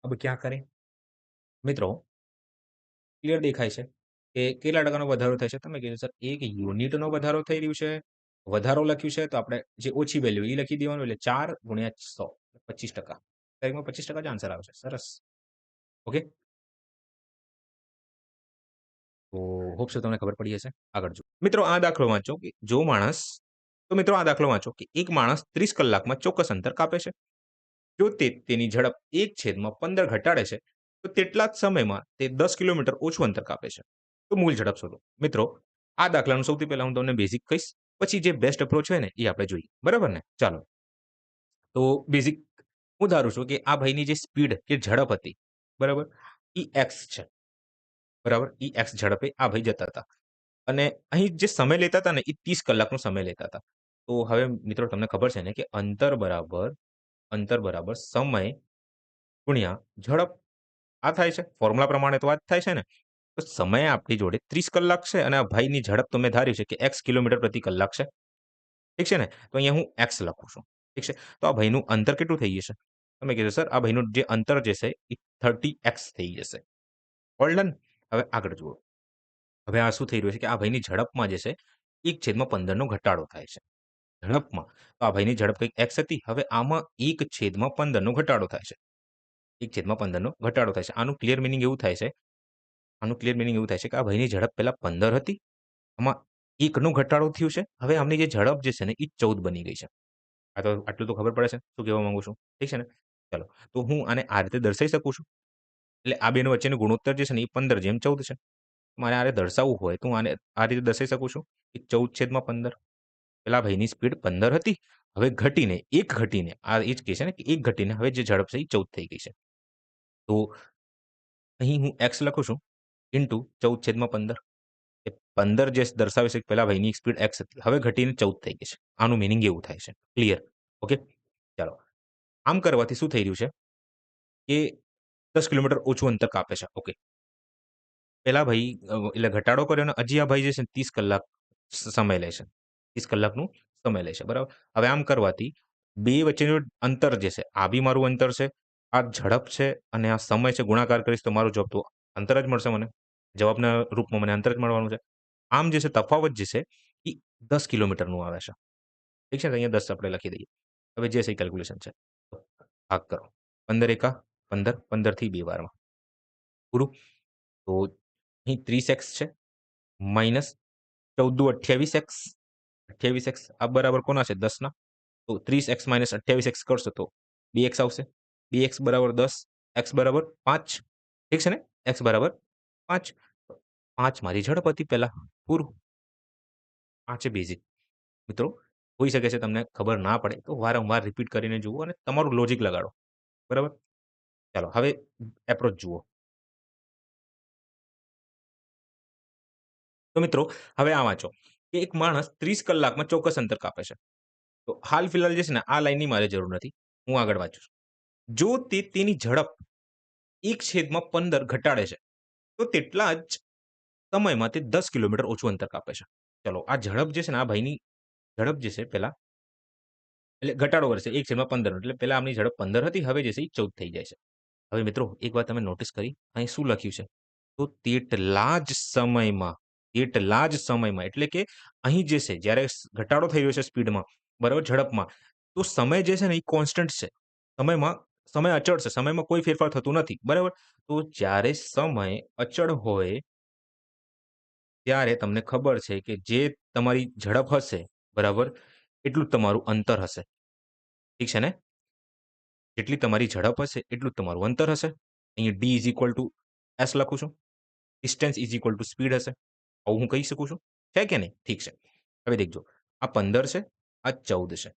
अब क्या करें? મિત્રો, ક્લિયર દેખાય છે કે કેટલા ટકાનો વધારો થાય છે? તમે કીધું સર 1 યુનિટનો વધારો થઈ રહ્યું છે. વધારો લખ્યું છે તો આપણે જે ઓછી વેલ્યુ એ લખી દેવાનું એટલે 4 ગુણ્યા 100 25%. દરેકમાં 25% જ આન્સર આવે છે. સરસ. ઓકે. તો હોપ સો તમને ખબર પડી હશે. આગળ જુઓ. મિત્રો આ દાખલો વાંચો કે જો માણસ તો મિત્રો આ દાખલો વાંચો કે એક માણસ 30 કલાકમાં ચોક્કસ અંતર કાપે છે. જો તે તેની ઝડપ 1/15 ઘટાડે છે, તો તેટલા જ સમયમાં તે 10 કિલોમીટર ઓછું અંતર કાપે છે. તો મૂળ ઝડપ શોધો. મિત્રો, આ દાખલાનું સૌથી પહેલા હું તમને બેઝિક કહીશ. પછી જે બેસ્ટ અપ્રોચ હોય ને એ આપણે જોઈએ. બરાબર ને? ચાલો. તો બેઝિક હું ધારું છું કે આ ભાઈની જે સ્પીડ કે ઝડપ હતી, બરાબર? એ એક્સ છે. બરાબર? એ એક્સ ઝડપે આ ભાઈ જતા હતા. અને અહીં જે સમય લેતા હતા ને એ 30 કલાકનો સમય લેતા હતા. તો હવે મિત્રો તમને ખબર છે ને કે અંતર બરાબર સમય ગુણ્યા ઝડપ. આ થાય છે. ફોર્મ્યુલા પ્રમાણે તો આ જ થાય છે ને. તો સમય આપણી જોડે 30 કલાક છે અને આ ભાઈની ઝડપ તો મેં ધાર્યું છે કે x કિલોમીટર પ્રતિ કલાક છે. ઠીક છે ને? તો અહીંયા હું x લખું છું. ઠીક છે? તો આ ભાઈનું અંતર કેટલું થઈ જશે? તમે કીધું સર આ ભાઈનું જે અંતર જે છે એ 30x થઈ જશે. All done. હવે આગળ જુઓ. હવે આ શું થઈ રહ્યું છે કે આ ભાઈની ઝડપમાં જે છે 1/15 નો ઘટાડો થાય છે. ઝડપમાં. તો આ ભાઈની ઝડપ કંઈક x હતી. હવે આમાં 1/15 નો ઘટાડો થાય છે. 1/15 નો ઘટાડો થાય છે. આનું ક્લિયર મીનિંગ એવું થાય છે કે આ ભાઈની ઝડપ પહેલા 15 હતી. આમાં 1 નો ઘટાડો થયું છે. હવે આમની જે ઝડપ જે છે ને એ 14 બની ગઈ છે. આ તો આટલું તો ખબર પડે છે. શું કહેવા માંગુ છું? ઠીક છે ને? ચાલો. તો હું આને આ રીતે દર્શાવી શકું છું. એટલે આ બેનો વચ્ચેનો ગુણોત્તર જે છે ને એ 15/14 છે. મારે આને દર્શાવવું હોય તો હું આને આ રીતે દર્શાવી શકું છું કે 14/15. પેલા ભાઈની સ્પીડ 15 હતી. હવે ઘટીને 1 ઘટીને આ એ જ કહે છે ને કે 1 ઘટીને હવે જે ઝડપ છે એ 14 થઈ ગઈ છે. તો અહીં હું x લખું છું ઇન્ટુ 14/15. એ 15 જે દર્શાવે છે કે પેલા ભાઈની સ્પીડ x હતી. હવે ઘટીને 14 થઈ ગઈ છે. આનું મીનિંગ એવું થાય છે. ક્લિયર? ઓકે? ચાલો. આમ કરવાથી શું થઈ રહ્યું છે કે 10 કિલોમીટર ઓછું અંતર કાપે છે. ઓકે. પેલા ભાઈ એટલે ઘટાડો કર્યો અને હજી આ ભાઈ જે છે ને 30 કલાક સમય લે છે. 30 કલાકનું સમય લે છે. બરાબર? હવે આમ કરવાથી 2 વચ્ચેનું અંતર જે છે, આ બી મારું અંતર છે, આ ઝડપ છે અને આ સમય છે ગુણાકાર કરીશ તો મારો જવાબ તો અંતર જ મળશે મને. જવાબના રૂપમાં મને અંતર જ મળવાનું છે. આમ જે છે તફાવત જે છે એ 10 કિલોમીટરનું આવે છે. ઠીક છે? તો અહીંયા 10 આપણે લખી દઈએ. હવે જે છે એ કેલ્ક્યુલેશન છે. ભાગ કરો. 15 એકા 15, 15 થી 2 વારમાં. પૂરું. તો અહીં 30x છે માઇનસ 14 દુ 28x. 28x આ બરાબર કોના છે? 10 ના. તો 30x માઇનસ 28x કરશો તો 2x આવશે. 2x બરાબર 10, x બરાબર 5. ઠીક છે ને? x બરાબર 5. 5 મારી ઝડપ હતી પહેલા. પૂરું. આ છે બેઝિક. મિત્રો, હોઈ શકે છે તમને ખબર ના પડે તો વારંવાર રિપીટ કરીને જુઓ અને તમારું લોજિક લગાડો. બરાબર? ચાલો હવે એપ્રોચ જુઓ. તો મિત્રો હવે આ વાંચો કે એક માણસ 30 કલાકમાં ચોક્કસ અંતર કાપે છે. તો હાલ ફિલહાલ જે છે ને આ લાઈનની મારે જરૂર નથી. હું આગળ વાંચું છું. જો તે તેની ઝડપ 1/15 ઘટાડે છે, તો તેટલા જ સમયમાં તે 10 કિલોમીટર ઓછું અંતર કાપે છે. ચલો આ ઝડપ જે છે ને આ ભાઈની ઝડપ જે છે પેલા એટલે ઘટાડો કરશે 1/15 એટલે પેલા આમની ઝડપ 15 હતી હવે જે છે એ 14 થઈ જાય છે. હવે મિત્રો એક વાત તમે નોટિસ કરી અહીં શું લખ્યું છે? તો તેટલા જ સમયમાં એટલે કે અહીં જે છે જ્યારે ઘટાડો થઈ રહ્યો છે સ્પીડમાં, બરાબર ઝડપમાં, તો સમય જે છે ને એ કોન્સ્ટન્ટ છે. સમયમાં સમય અચળ છે. સમયમાં કોઈ ફેરફાર થતું નથી. બરાબર? તો જ્યારે સમય અચળ હોય ત્યારે તમને ખબર છે કે જે તમારી ઝડપ હશે, બરાબર? એટલું જ તમારું અંતર હશે. ઠીક છે ને? જેટલી તમારી ઝડપ હશે, એટલું જ તમારું અંતર હશે. અહીં d is equal to s લખું છું. Distance is equal to speed હશે. આવું હું કહી શકું છું. છે કે નહીં? ઠીક છે. હવે દેખજો. આ 15 છે, આ 14 છે.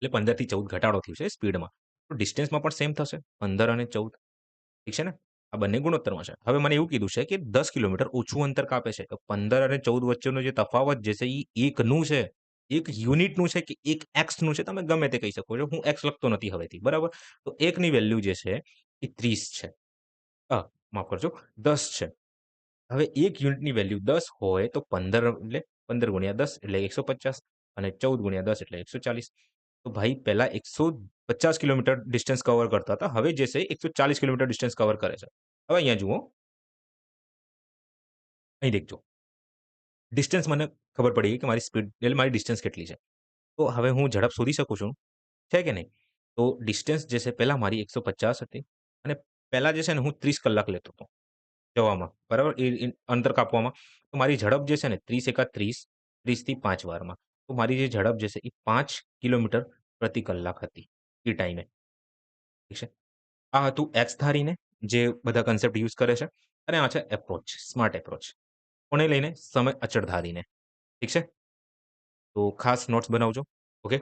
એટલે 15 થી 14 ઘટાડો થયો છે સ્પીડમાં. તો ડિસ્ટન્સમાં પણ સેમ થશે. 15 અને 14. ઠીક છે ને? આ બંને ગુણોત્તરમાં છે. હવે મને એવું કીધું છે કે 10 કિલોમીટર ઓછું અંતર કાપે છે. તો 15 અને 14 વચ્ચેનો જે તફાવત જે છે એ 1નું છે. 1 યુનિટનું છે કે 1 એક્સનું છે તમે ગમે તે કહી શકો છો. હું એક્સ લખતો નથી હવેથી. બરાબર? તો 1 ની વેલ્યુ જે છે એ 30 છે. માફ કરજો 10 છે. હવે 1 યુનિટની વેલ્યુ 10 હોય તો 15 એટલે 15 ગુણ્યા 10 એટલે 150 અને 14 ગુણ્યા 10 એટલે 140. તો ભાઈ પહેલા 150 કિલોમીટર ડિસ્ટન્સ કવર કરતા હતા. હવે જે છે 140 કિલોમીટર ડિસ્ટન્સ કવર કરે છે. હવે અહીંયા જુઓ. અહીં દેખજો. ડિસ્ટન્સ મને ખબર પડી ગઈ કે મારી સ્પીડ એટલે મારી ડિસ્ટન્સ કેટલી છે. તો હવે હું ઝડપ શોધી શકું છું. છે કે નહીં? તો ડિસ્ટન્સ જે છે પહેલા મારી 150 હતી અને પહેલા જે છે ને હું 30 કલાક લેતો હતો જવામાં. બરાબર? એ અંતર કાપવામાં. તો મારી ઝડપ જે છે ને 30 એકા 30, 30 થી 5 વારમાં. તો મારી જે ઝડપ જે છે એ 5 કિલોમીટર પ્રતિ કલાક હતી એ ટાઈમે. ઠીક છે? આ હતું એક્સ ધારીને જે બધા કન્સેપ્ટ યુઝ કરે છે અને આ છે એપ્રોચ, સ્માર્ટ એપ્રોચ. કોને લઈને? સમય અચળ ધારીને. ઠીક છે? તો ખાસ નોટ્સ બનાવજો. ઓકે?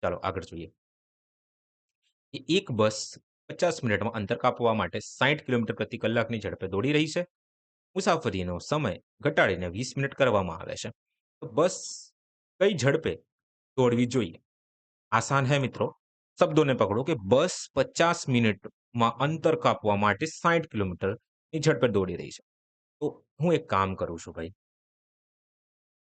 ચાલો આગળ જોઈએ. કે એક બસ 50 મિનિટમાં અંતર કાપવા માટે 60 કિલોમીટર પ્રતિ કલાકની ઝડપે દોડી રહી છે. મુસાફરીનો સમય ઘટાડીને 20 મિનિટ કરવામાં આવે છે. તો બસ કઈ ઝડપે દોડવી જોઈએ? આસાન હે મિત્રો. શબ્દોને પકડો કે બસ 50 મિનિટમાં અંતર કાપવા માટે 60 કિલોમીટરની ઝડપે દોડી રહી છે. તો હું એક કામ કરું છું ભાઈ.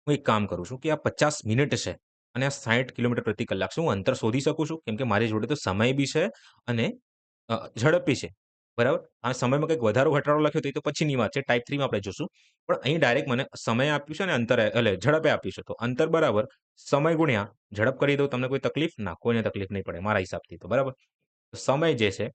હું એક કામ કરું છું કે આ 50 મિનિટ છે અને આ 60 કિલોમીટર પ્રતિ કલાક છે. હું અંતર શોધી શકું છું કેમ કે મારી જોડે તો સમય બી છે અને ઝડપી છે. બરાબર? આ સમયમાં કંઈક વધારો ઘટાડો લખ્યો તો એ તો પછીની વાત છે. ટાઈપ 3 માં આપણે જોશું. પણ અહીં ડાયરેક્ટ મને સમય આપ્યું છે અને અંતર એટલે ઝડપે આપ્યું છે. તો અંતર બરાબર સમય ગુણ્યા ઝડપ કરી દઉં. તમને કોઈ તકલીફ? ના, કોઈને તકલીફ નહીં પડે મારા હિસાબથી તો. બરાબર? તો સમય જે છે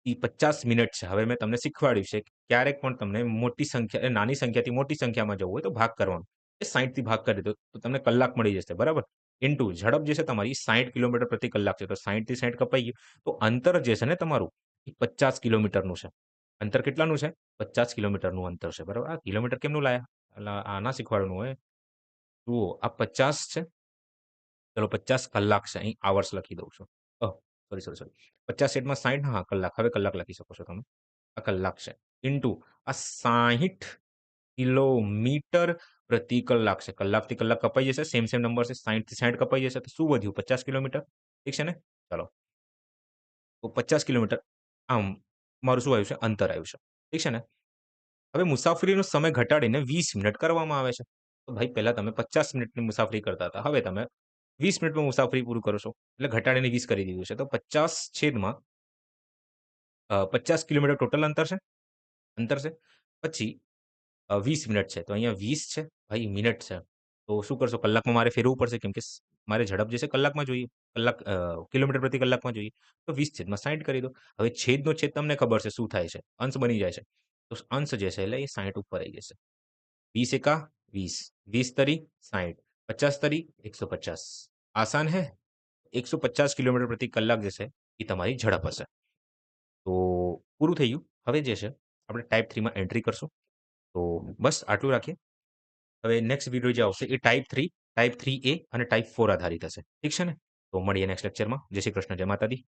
એ 50 મિનિટ છે. હવે મેં તમને શીખવાડ્યું છે કે ક્યારેક પણ તમને મોટી સંખ્યા નાની સંખ્યાથી મોટી સંખ્યામાં જવું હોય તો ભાગ કરવાનો. એ 60 થી ભાગ કરી દો તો તમને કલાક મળી જશે. બરાબર? ઇન્ટુ ઝડપ જે છે તમારી 60 કિલોમીટર પ્રતિ કલાક છે. તો 60 થી 60 કપાઈ ગયું. તો અંતર જે છે ને તમારું એ 50 કિલોમીટરનું છે. અંતર કેટલાનું છે? 50 કિલોમીટરનું અંતર છે. બરાબર? આ કિલોમીટર કેમનું લાયા? અલા આ શીખવાડવાનું હોય. જુઓ આ 50 છે. ચલો 50 કલાક છે. અહીં આવર્સ લખી દઉં છું. સોરી. 50 સેટમાં 60 હા, કલાક. હવે કલાક લખી શકો છો તમે. આ કલાક છે. ઇન્ટુ આ 60 કિલોમીટર પ્રતિ કલાક છે. કલાકથી કલાક કપાઈ જશે. સેમ નંબર છે. 60 થી 60 કપાઈ જશે. તો શું વધ્યું? 50 કિલોમીટર. ઠીક છે ને? ચાલો. તો 50 કિલોમીટર આમ મારું શું આવ્યું છે? અંતર આવ્યું છે. ઠીક છે ને? હવે મુસાફરીનો સમય ઘટાડીને 20 મિનિટ કરવામાં આવે છે. તો ભાઈ પહેલા તમે 50 મિનિટની મુસાફરી કરતા હતા. હવે તમે 20 મિનિટમાં મુસાફરી પૂરું કરો છો. એટલે ઘટાડીને 20 કરી દીધું છે. તો 50 છેદમાં 50 કિલોમીટર ટોટલ અંતર છે. પછી 20 મિનિટ છે. તો અહીંયા 20 છે, ભાઈ મિનિટ છે. તો શું કરશો? કલાકમાં મારે ફેરવવું પડશે કેમ કે મારે ઝડપ જે છે કલાકમાં જોઈએ. કિલોમીટર પ્રતિ કલાકમાં જોઈએ. તો 20/60 કરી દો. હવે છેદનો છેદ તમને ખબર છે શું થાય છે? અંશ બની જાય છે. તો અંશ જે છે એટલે એ 60 ઉપર આવી જશે. 20 એકા 20, 20 તરી 60, 50 તરી 150. આસાન હે? 150 કિલોમીટર પ્રતિ કલાક જે છે એ તમારી ઝડપ હશે. તો પૂરું થઈ ગયું. હવે જે છે આપણે ટાઈપ 3 માં એન્ટ્રી કરશું. તો બસ આટલું રાખીએ. હવે નેક્સ્ટ વિડિયો જે આવશે એ ટાઈપ 3 એ અને ટાઈપ 4 આધારિત હશે. ઠીક છે ને? તો મળીએ નેક્સ્ટ લેક્ચરમાં. જય શ્રી કૃષ્ણ, જય માતાજી.